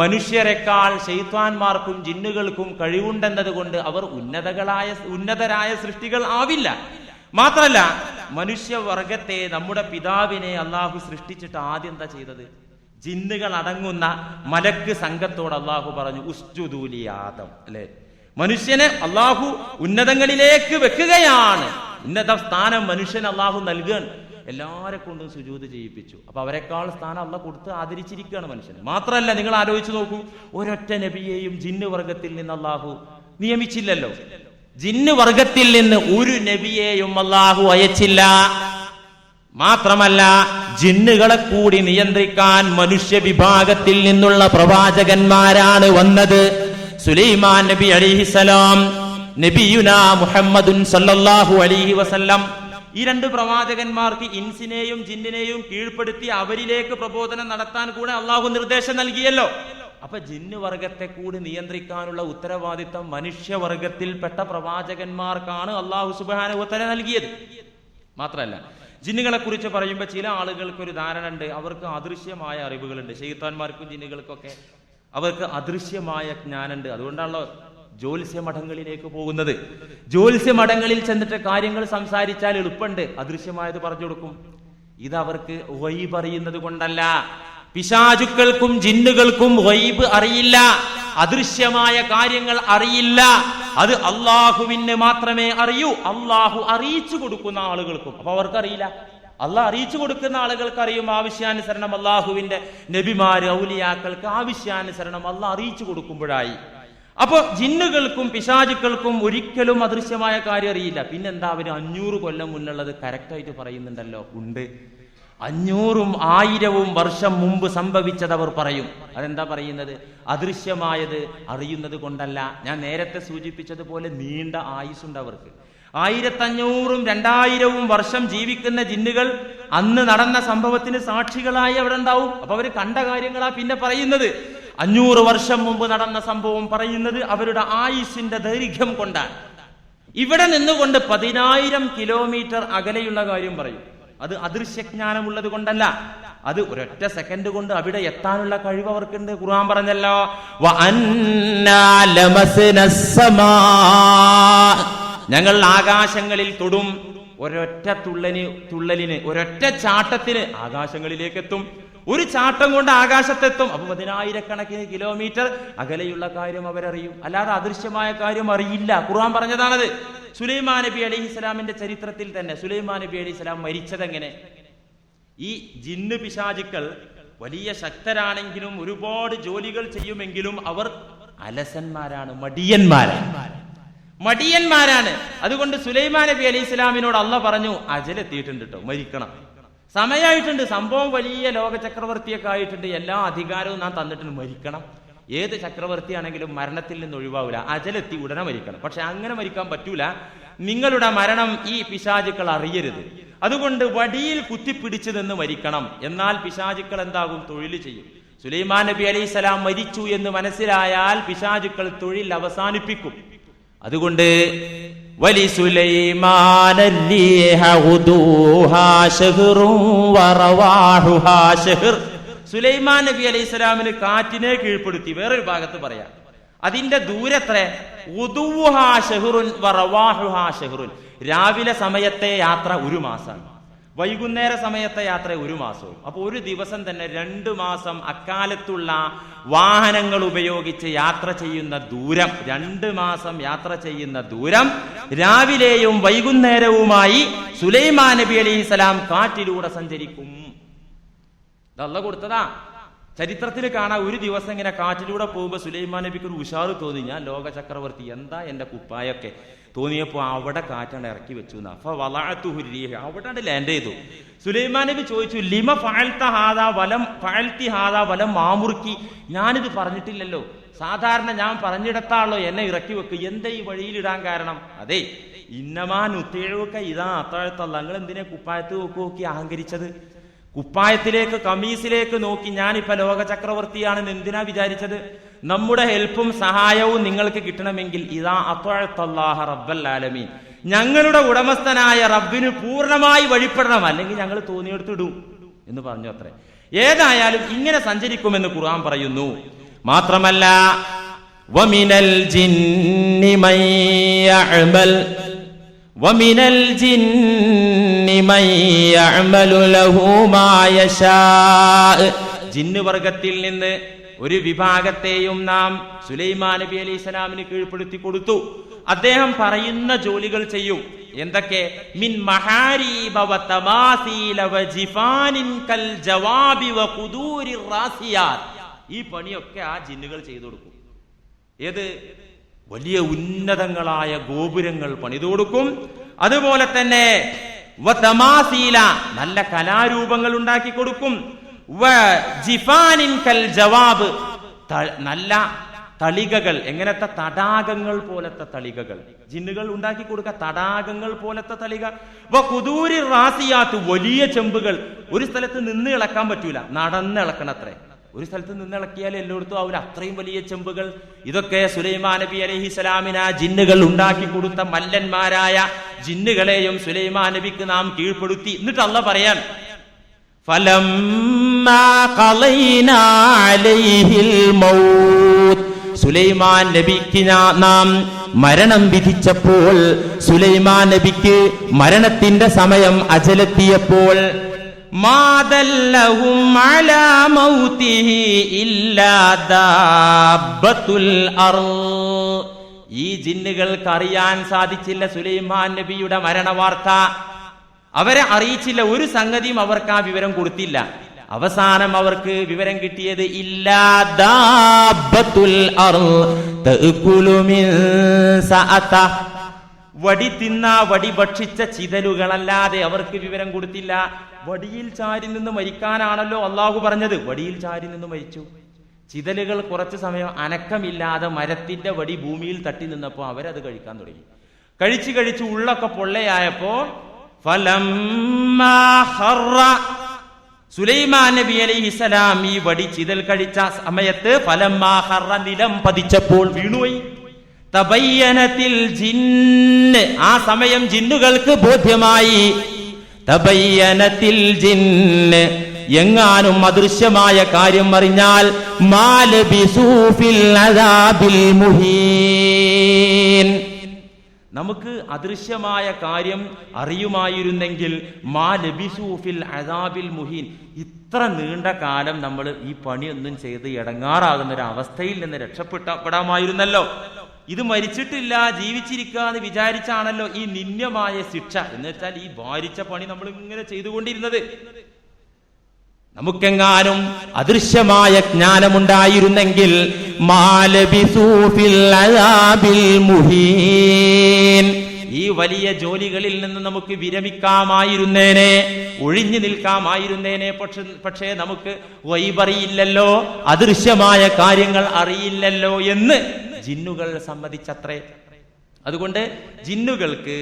മനുഷ്യരെക്കാൾ ശൈത്വാന്മാർക്കും ജിന്നുകൾക്കും കഴിവുണ്ടെന്നത് കൊണ്ട് അവർ ഉന്നതരായ സൃഷ്ടികൾ ആവില്ല. മാത്രമല്ല, മനുഷ്യവർഗത്തെ, നമ്മുടെ പിതാവിനെ അള്ളാഹു സൃഷ്ടിച്ചിട്ട് ആദ്യം എന്താ ചെയ്തത്? ജിന്നുകൾ അടങ്ങുന്ന മലക്ക് സംഘത്തോട് അള്ളാഹു പറഞ്ഞു ഉസ്ജുദൂ ലി ആദം അല്ലെ. മനുഷ്യനെ അള്ളാഹു ഉന്നതങ്ങളിലേക്ക് വെക്കുകയാണ്. ഉന്നത സ്ഥാനം മനുഷ്യന് അള്ളാഹു നൽകുകയാണ്. എല്ലാരെ കൊണ്ടും സുജൂദ് ചെയ്യിപ്പിച്ചു. അപ്പൊ അവരെക്കാൾ സ്ഥാനം അള്ളാഹ് കൊടുത്ത് ആദരിച്ചിരിക്കുകയാണ് മനുഷ്യന്. മാത്രമല്ല, നിങ്ങൾ ആലോചിച്ച് നോക്കൂ, ഒരൊറ്റ നബിയെയും ജിന്ന് വർഗത്തിൽ നിന്ന് അള്ളാഹു നിയമിച്ചില്ലല്ലോ. ജിന്ന് വർഗത്തിൽ നിന്ന് ഒരു നബിയെയും അള്ളാഹു അയച്ചില്ല. മാത്രമല്ല, ജിന്നുകളെ കൂടി നിയന്ത്രിക്കാൻ മനുഷ്യ വിഭാഗത്തിൽ നിന്നുള്ള പ്രവാചകന്മാരാണ് വന്നത്. സുലൈമാൻ നബി അലൈഹിസ്സലാം, നബിയുനാ മുഹമ്മദുൻ സല്ലല്ലാഹു അലൈഹി വസല്ലം. ഈ 2 പ്രവാചകന്മാർക്ക് ഇൻസിനെയും ജിന്നിനെയും കീഴ്പ്പെടുത്തി അവരിലേക്ക് പ്രബോധനം നടത്താൻ കൂടെ അള്ളാഹു നിർദ്ദേശം നൽകിയല്ലോ. അപ്പൊ ജിന്ന് വർഗത്തെ കൂടി നിയന്ത്രിക്കാനുള്ള ഉത്തരവാദിത്തം മനുഷ്യവർഗത്തിൽപ്പെട്ട പ്രവാചകന്മാർക്കാണ് അള്ളാഹു സുബ്ഹാനഹു വ തആല നൽകിയത്. മാത്രമല്ല, ജിന്നുകളെ കുറിച്ച് പറയുമ്പോൾ ചില ആളുകൾക്ക് ഒരു ധാരണ ഉണ്ട്, അവർക്ക് അദൃശ്യമായ അറിവുകളുണ്ട്. ശൈത്താന്മാർക്കും ജിന്നുകൾക്കൊക്കെ അവർക്ക് അദൃശ്യമായ ജ്ഞാനുണ്ട്. അതുകൊണ്ടാണല്ലോ ജ്യോത്സ്യ മഠങ്ങളിലേക്ക് പോകുന്നത്. ജ്യോത്സ്യ മഠങ്ങളിൽ ചെന്നിട്ട് കാര്യങ്ങൾ സംസാരിച്ചാൽ എളുപ്പമുണ്ട്, അദൃശ്യമായത് പറഞ്ഞു കൊടുക്കും. ഇത് അവർക്ക് ഗൈബ് അറിയുന്നത് കൊണ്ടല്ല. പിശാചുക്കൾക്കും ജിന്നുകൾക്കും ഗൈബ് അറിയില്ല, അദൃശ്യമായ കാര്യങ്ങൾ അറിയില്ല. അത് അള്ളാഹുവിന് മാത്രമേ അറിയൂ. അള്ളാഹു അറിയിച്ചു കൊടുക്കുന്ന ആളുകൾക്കും. അപ്പൊ അവർക്കറിയില്ല. അള്ളാഹ് അറിയിച്ചു കൊടുക്കുന്ന ആളുകൾക്ക് അറിയും. ആവശ്യാനുസരണം അള്ളാഹുവിന്റെ നബിമാര്, ഔലിയാക്കൾക്ക് ആവശ്യാനുസരണം അള്ളാഹ് അറിയിച്ചു കൊടുക്കുമ്പോഴായി. അപ്പൊ ജിന്നുകൾക്കും പിശാചുക്കൾക്കും ഒരിക്കലും അദൃശ്യമായ കാര്യം അറിയില്ല. പിന്നെന്താ, അവര് 500 കൊല്ലം മുന്നുള്ളത് കറക്റ്റായിട്ട് പറയുന്നുണ്ടല്ലോ. ഉണ്ട്. 500ഉം 1000ഉം വർഷം മുമ്പ് സംഭവിച്ചത് അവർ പറയും. അതെന്താ പറയുന്നത്? അദൃശ്യമായത് അറിയുന്നത് കൊണ്ടല്ല. ഞാൻ നേരത്തെ സൂചിപ്പിച്ചതുപോലെ നീണ്ട ആയുസ്സുണ്ട് അവർക്ക്. 1500ഉം 2000ഉം വർഷം ജീവിക്കുന്ന ജിന്നുകൾ അന്ന് നടന്ന സംഭവത്തിന് സാക്ഷികളായി അവിടെ ഉണ്ടാവും. അപ്പൊ അവര് കണ്ട കാര്യങ്ങളാ പിന്നെ പറയുന്നത്. 500 വർഷം മുമ്പ് നടന്ന സംഭവം പറയുന്നത് അവരുടെ ആയുസ്സിന്റെ ദൈർഘ്യം കൊണ്ടാണ്. ഇവിടെ നിന്നുകൊണ്ട് 10,000 കിലോമീറ്റർ അകലെയുള്ള കാര്യം പറയും. അത് അദൃശ്യജ്ഞാനമുള്ളത് കൊണ്ടല്ല, അത് ഒരൊറ്റ സെക്കൻഡ് കൊണ്ട് അവിടെ എത്താനുള്ള കഴിവ് അവർക്കുണ്ട്. ഖുർആൻ പറഞ്ഞല്ലോ, ഞങ്ങൾ ആകാശങ്ങളിൽ തൊടും. ഒരൊറ്റ തുള്ളലിന് ഒരൊറ്റ ചാട്ടത്തിന് ആകാശങ്ങളിലേക്ക് എത്തും. ഒരു ചാട്ടം കൊണ്ട് ആകാശത്തെത്തും. അപ്പൊ 10,000 കിലോമീറ്റർ അകലെയുള്ള കാര്യം അവരറിയും. അല്ലാതെ അദൃശ്യമായ കാര്യം അറിയില്ല. ഖുർആൻ പറഞ്ഞതാണത്. സുലൈമാൻ നബി അലൈഹിസ്സലാമിന്റെ ചരിത്രത്തിൽ തന്നെ സുലൈമാൻ നബി അലൈഹിസ്സലാം മരിച്ചതെങ്ങനെ? ഈ ജിന്ന് പിശാചുക്കൾ വലിയ ശക്തരാണെങ്കിലും ഒരുപാട് ജോലികൾ ചെയ്യുമെങ്കിലും അവർ അലസന്മാരാണ്, മടിയന്മാരാണ്. അതുകൊണ്ട് സുലൈമാൻ നബി അലൈഹിസ്സലാമിനോട് അള്ളാഹ് പറഞ്ഞു, അജലെത്തിയിട്ടുണ്ട് കേട്ടോ, മരിക്കണം, സമയമായിട്ടുണ്ട്, സംഭവം വലിയ ലോക ചക്രവർത്തിയൊക്കെ ആയിട്ടുണ്ട്, എല്ലാ അധികാരവും നാം തന്നിട്ടുണ്ട്, മരിക്കണം. ഏത് ചക്രവർത്തിയാണെങ്കിലും മരണത്തിൽ നിന്ന് ഒഴിവാവില്ല. അജലെത്തി ഉടനെ മരിക്കണം. പക്ഷെ അങ്ങനെ മരിക്കാൻ പറ്റൂല. നിങ്ങളുടെ മരണം ഈ പിശാചുക്കൾ അറിയരുത്. അതുകൊണ്ട് വടിയിൽ കുത്തിപ്പിടിച്ചു നിന്ന് മരിക്കണം. എന്നാൽ പിശാചുക്കൾ എന്താകും? തൊഴിൽ ചെയ്യും. സുലൈമാൻ നബി അലൈഹിസ്സലാം മരിച്ചു എന്ന് മനസ്സിലായാൽ പിശാചുക്കൾ തൊഴിൽ അവസാനിപ്പിക്കും. അതുകൊണ്ട് വലി സുലൈമാന റീഹ ഗുദൂഹാ ശഹ്റുൻ വറവാഹുഹാ ശഹ്ർ. സുലൈമാൻ നബി അലൈഹിസ്സലാമിന് കാറ്റിനെ കീഴ്പ്പെടുത്തി. വേറൊരു ഭാഗത്ത് പറയാം, അതിന്റെ ദൂരത്ര ഉദൂഹാ ശഹ്റുൻ വറവാഹുഹാ ശഹ്റുൻ. രാവിലെ സമയത്തെ യാത്ര 1 മാസമാണ്, വൈകുന്നേര സമയത്തെ യാത്ര 1 മാസവും. അപ്പൊ ഒരു ദിവസം തന്നെ 2 മാസം അക്കാലത്തുള്ള വാഹനങ്ങൾ ഉപയോഗിച്ച് യാത്ര ചെയ്യുന്ന ദൂരം, 2 മാസം യാത്ര ചെയ്യുന്ന ദൂരം രാവിലെയും വൈകുന്നേരവുമായി സുലൈമാൻ നബി അലൈഹിസ്സലാം കാറ്റിലൂടെ സഞ്ചരിക്കും. അല്ലാഹ് കൊടുത്തതാ. ചരിത്രത്തിൽ കാണാൻ ഒരു ദിവസം ഇങ്ങനെ കാറ്റിലൂടെ പോകുമ്പോൾ സുലൈമാൻ നബിക്ക് ഒരു ഉഷാറ് തോന്നി, ഞാൻ ലോക ചക്രവർത്തി, എന്താ എന്റെ കുപ്പായൊക്കെ തോന്നിയപ്പോൾ അവിടെ കാറ്റാണ്ട് ഇറക്കി വെച്ചു. അപ്പൊ വളഅത്തുഹുരീഹ, അവിടെ ലാൻഡ് ചെയ്തു. സുലൈമാൻ നബി ചോദിച്ചു, ലിമ ഫഅൽത ഹാദാ വലം ഫഅൽതി ഹാദാ വലം മാമുർക്കി, ഞാനിത് പറഞ്ഞിട്ടില്ലല്ലോ, സാധാരണ ഞാൻ പറഞ്ഞിടത്താണല്ലോ എന്നെ ഇറക്കി വെക്ക്, എന്താ ഈ വഴിയിലിടാൻ കാരണം? അതെ, ഇന്നമാനുത്തേഴുക ഇതാ അത്താഴത്തല്ല, നിങ്ങൾ എന്തിനാ കുപ്പായത്ത് നോക്കി അഹങ്കരിച്ചത്? കുപ്പായത്തിലേക്ക് കമീസിലേക്ക് നോക്കി ഞാനിപ്പോ ലോക ചക്രവർത്തിയാണെന്ന് എന്തിനാ വിചാരിച്ചത്? നമ്മുടെ ഹെൽപ്പും സഹായവും നിങ്ങൾക്ക് കിട്ടണമെങ്കിൽ ഇതാ അത്വഅത്തല്ലാഹ റബ്ബൽ ആലമീൻ, ഞങ്ങളുടെ ഉടമസ്ഥനായ റബ്ബിന് പൂർണ്ണമായി വഴിപ്പെടണം, അല്ലെങ്കിൽ ഞങ്ങൾ തോന്നിയെടുത്തിടും എന്ന് പറഞ്ഞു അത്രേ. ഏതായാലും ഇങ്ങനെ സഞ്ചരിക്കുമെന്ന് ഖുർആൻ പറയുന്നു. മാത്രമല്ല വമിനൽ ജിന്നി മൻ യഅമൽ വമിനൽ ജിന്നി മൻ യഅമലു ലഹു മാ യശാ, ജിന്ന് വർഗത്തിൽ നിന്ന് ഒരു വിഭാഗത്തെയും നാം സുലൈമാൻ നബി അലൈഹി സ്വലാമിന് കീഴ്പ്പെടുത്തി കൊടുത്തു. അദ്ദേഹം പറയുന്ന ജോലികൾ ചെയ്യും. എന്തൊക്കെ? മിൻ മഹാരീബ വ തമാസീല വ ജിഫാനിൻ കൽ ജവാബി വ ഖുദൂരി റാസിയാത്ത്, ഈ പണിയൊക്കെ ആ ജിന്നുകൾ ചെയ്തു കൊടുക്കും. ഏത്? വലിയ ഉന്നതങ്ങളായ ഗോപുരങ്ങൾ പണിതു കൊടുക്കും. അതുപോലെ തന്നെ വ തമാസീല, നല്ല കലാരൂപങ്ങൾ ഉണ്ടാക്കി കൊടുക്കും. വ ജിഫാനിൻ കൽ ജവാബ്, നല്ല തളികകൾ, എങ്ങനത്തെ തടാകങ്ങൾ പോലത്തെ തളികകൾ ജിന്നുകൾ ഉണ്ടാക്കി കൊടുക്കുക, തടാകങ്ങൾ പോലത്തെ തളിക. വ ഖുദൂരി റാസിയാത്ത്, വലിയ ചെമ്പുകൾ, ഒരു സ്ഥലത്ത് നിന്ന് ഇളക്കാൻ പറ്റൂല, നടന്ന് ഇളക്കണത്രേ. ഒരു സ്ഥലത്ത് നിന്ന് ഇളക്കിയാൽ എല്ലായിടത്തും ആവില്ല, അത്രയും വലിയ ചെമ്പുകൾ. ഇതൊക്കെ സുലൈമാൻ നബി അലൈഹി സ്വലാമിന് ജിന്നുകൾ ഉണ്ടാക്കി കൊടുത്ത മല്ലന്മാരായ ജിന്നുകളെയും സുലൈമാൻ നബിക്ക് നാം കീഴ്പ്പെടുത്തി. എന്നിട്ട് അല്ലാഹ് പറയാൻ, ഫലമ്മാ ഖളൈനാ അലൈഹിൽ മൗത്ത്, സുലൈമാൻ നബിക്ക് നാം മരണം വിധിച്ചപ്പോൾ, സുലൈമാൻ നബിക്ക് മരണത്തിന്റെ സമയം അജലെത്തിയപ്പോൾ, മാദല്ലഹും അലാ മൗതിഹി ഇല്ലാ ദാബത്തുൽ അർള്, ഈ ജിന്നുകൾക്ക് അറിയാൻ സാധിച്ചില്ല സുലൈമാൻ നബിയുടെ മരണവാർത്ത. അവരെ അറിയിച്ചില്ല, ഒരു സംഗതിയും അവർക്ക് ആ വിവരം കൊടുത്തില്ല. അവസാനം അവർക്ക് വിവരം കിട്ടിയത് ഇല്ലാ ദാബത്തുൽ അർള് തഅകുലു മിൻ സഅത, വടി തിന്ന വടി ഭക്ഷിച്ച ചിതലുകളല്ലാതെ അവർക്ക് വിവരം കൊടുത്തില്ല. വടിയിൽ ചാരി നിന്ന് മരിക്കാനാണല്ലോ അള്ളാഹു പറഞ്ഞത്, വടിയിൽ ചാരി നിന്ന് മരിച്ചു. ചിതലുകൾ കുറച്ചു സമയം അനക്കമില്ലാതെ മരത്തിന്റെ വടി ഭൂമിയിൽ തട്ടി നിന്നപ്പോ അവരത് കഴിക്കാൻ തുടങ്ങി. കഴിച്ചു ഉള്ളൊക്കെ പൊള്ളയായപ്പോ ഫലമ്മാ ഖറ, സുലൈമാൻ നബി അലൈഹിസ്സലാം ഈ വടി ചിതൽ കഴിച്ച സമയത്ത് ഫലമ്മാ ഖറ, നിലം പതിച്ചപ്പോൾ വീണുപോയി. തബയ്യനത്തിൽ ജിന്ന്, ആ സമയം ജിന്നുകൾക്ക് ബോധ്യമായി. തബയ്യനത്തിൽ ജിന്ന്, എങ്ങാനും അദൃശ്യമായ കാര്യം അറിഞ്ഞാൽ മാലബിസൂ ഫിൽ അദാബിൽ മുഹീൻ, നമുക്ക് അദൃശ്യമായ കാര്യം അറിയുമായിരുന്നെങ്കിൽ മാലബിസൂ ഫിൽ അദാബിൽ മുഹീൻ, ഇത്ര നീണ്ട കാലം നമ്മൾ ഈ പണിയൊന്നും ചെയ്ത് ഇടങ്ങാറാകുന്ന ഒരു അവസ്ഥയിൽ നിന്ന് രക്ഷപ്പെടാമായിരുന്നല്ലോ. ഇത് മരിച്ചിട്ടില്ല, ജീവിച്ചിരിക്കുക എന്ന് വിചാരിച്ചാണല്ലോ ഈ നിന്ദ്യമായ ശിക്ഷ. എന്ന് വെച്ചാൽ ഈ ഭാരിച്ച പണി നമ്മൾ ഇങ്ങനെ ചെയ്തുകൊണ്ടിരുന്നത്. നമുക്കെങ്ങാനും അദൃശ്യമായ ജ്ഞാനമുണ്ടായിരുന്നെങ്കിൽ മാലബിസൂ ഫിൽ അദാബിൽ മുഹീൻ, ഈ വലിയ ജോലികളിൽ നിന്ന് നമുക്ക് വിരമിക്കാമായിരുന്നേനെ, ഒഴിഞ്ഞു നിൽക്കാമായിരുന്നേനെ. പക്ഷേ നമുക്ക് വൈബറിയില്ലല്ലോ, അദൃശ്യമായ കാര്യങ്ങൾ അറിയില്ലല്ലോ എന്ന് ജിന്നുകൾ സമ്മതിച്ചത്രേ. അതുകൊണ്ട് ജിന്നുകൾക്ക്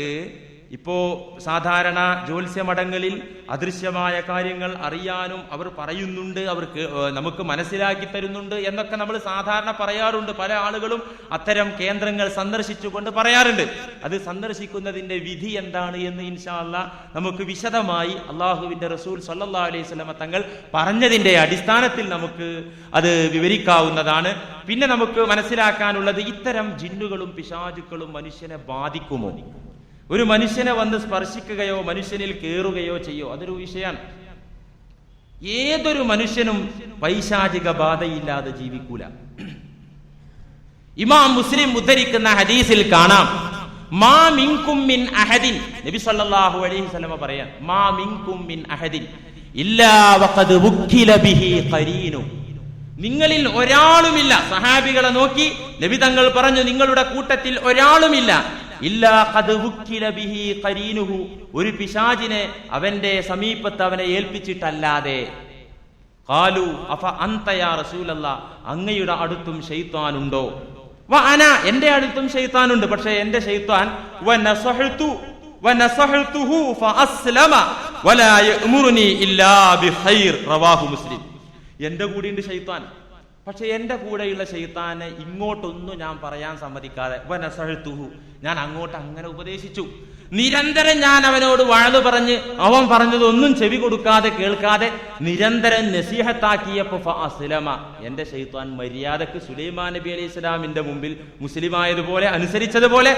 ഇപ്പോ സാധാരണ ജ്യോത്സ്യമഠങ്ങളിൽ അദൃശ്യമായ കാര്യങ്ങൾ അറിയാനും അവർ പറയുന്നുണ്ട്, അവർക്ക് നമുക്ക് മനസ്സിലാക്കി തരുന്നുണ്ട് എന്നൊക്കെ നമ്മൾ സാധാരണ പറയാറുണ്ട്. പല ആളുകളും അത്തരം കേന്ദ്രങ്ങൾ സന്ദർശിച്ചുകൊണ്ട് പറയാറുണ്ട്. അത് സന്ദർശിക്കുന്നതിന്റെ വിധി എന്താണ് എന്ന് ഇൻഷാ അല്ലാഹ് നമുക്ക് വിശദമായി അള്ളാഹുവിന്റെ റസൂൽ സല്ലല്ലാഹു അലൈഹി വസല്ലം തങ്ങൾ പറഞ്ഞതിന്റെ അടിസ്ഥാനത്തിൽ നമുക്ക് അത് വിവരിക്കാവുന്നതാണ്. പിന്നെ നമുക്ക് മനസ്സിലാക്കാനുള്ളത്, ഇത്തരം ജിന്നുകളും പിശാചുക്കളും മനുഷ്യനെ ബാധിക്കുമോ? ഒരു മനുഷ്യനെ വന്ന് സ്പർശിക്കുകയോ മനുഷ്യനിൽ കയറുകയോ ചെയ്യോ, അതൊരു വിഷയമാണ്. ഏതൊരു മനുഷ്യനും പൈശാചിക ബാധയില്ലാതെ ജീവിക്കൂല. ഇമാം മുസ്ലിം ഉദ്ധരിക്കുന്ന ഹദീസിൽ കാണാം, മാ മിൻകും മിൻ അഹദിൻ, നബി സല്ലല്ലാഹു അലൈഹി വസല്ലം പറയാൻ, മാ മിൻകും മിൻ അഹദിൻ ഇല്ലാ വഖദ് വുക്കില ബിഹി ഖരീനു, നിങ്ങളിൽ ഒരാളുമില്ല. സഹാബികളെ നോക്കി നബി തങ്ങൾ പറഞ്ഞു, നിങ്ങളുടെ കൂട്ടത്തിൽ ഒരാളുമില്ല. ഇല്ലാ ഖദ് വുക്കില ബിഹി ഖരീനുഹു, ഒരു പിശാചിനെ അവന്റെ സമീപത്ത് അവനെ ഏൽപ്പിച്ചിട്ടല്ലാതെ. ഖാലു അഫ അൻത യാ റസൂലല്ലാഹ്, അങ്ങയുടെ അടുത്തും ശൈത്താനുണ്ടോ? വ അന, എന്റെ അടുത്തും ശൈത്താനുണ്ട്. പക്ഷേ എന്റെ ശൈത്താൻ വനസഹ്തുഹു ഫഅസ്ലമ വലാ യഅ്മുറുനി ഇല്ലാ ബിഖൈർ, റവാഹു മുസ്ലിം. എന്റെ കൂടെയുണ്ട് ശൈത്താൻ, പക്ഷെ എന്റെ കൂടെയുള്ള ശൈത്താനെ ഇങ്ങോട്ടൊന്നും ഞാൻ പറയാൻ സമ്മതിക്കാതെ വനസഹ്തുഹു, ഞാൻ അങ്ങോട്ട് അങ്ങനെ ഉപദേശിച്ചു. നിരന്തരം ഞാൻ അവനോട് വഅദ് പറഞ്ഞ് അവൻ പറഞ്ഞതൊന്നും ചെവി കൊടുക്കാതെ കേൾക്കാതെ നിരന്തരം നസീഹത്താക്കിയപ്പോ ഫഅസ്ലമ, എന്റെ ശൈത്താൻ മര്യാദക്ക് സുലൈമാൻ നബി അലൈഹി സ്വലാമിന്റെ മുമ്പിൽ മുസ്ലിമായതുപോലെ അനുസരിച്ചതുപോലെ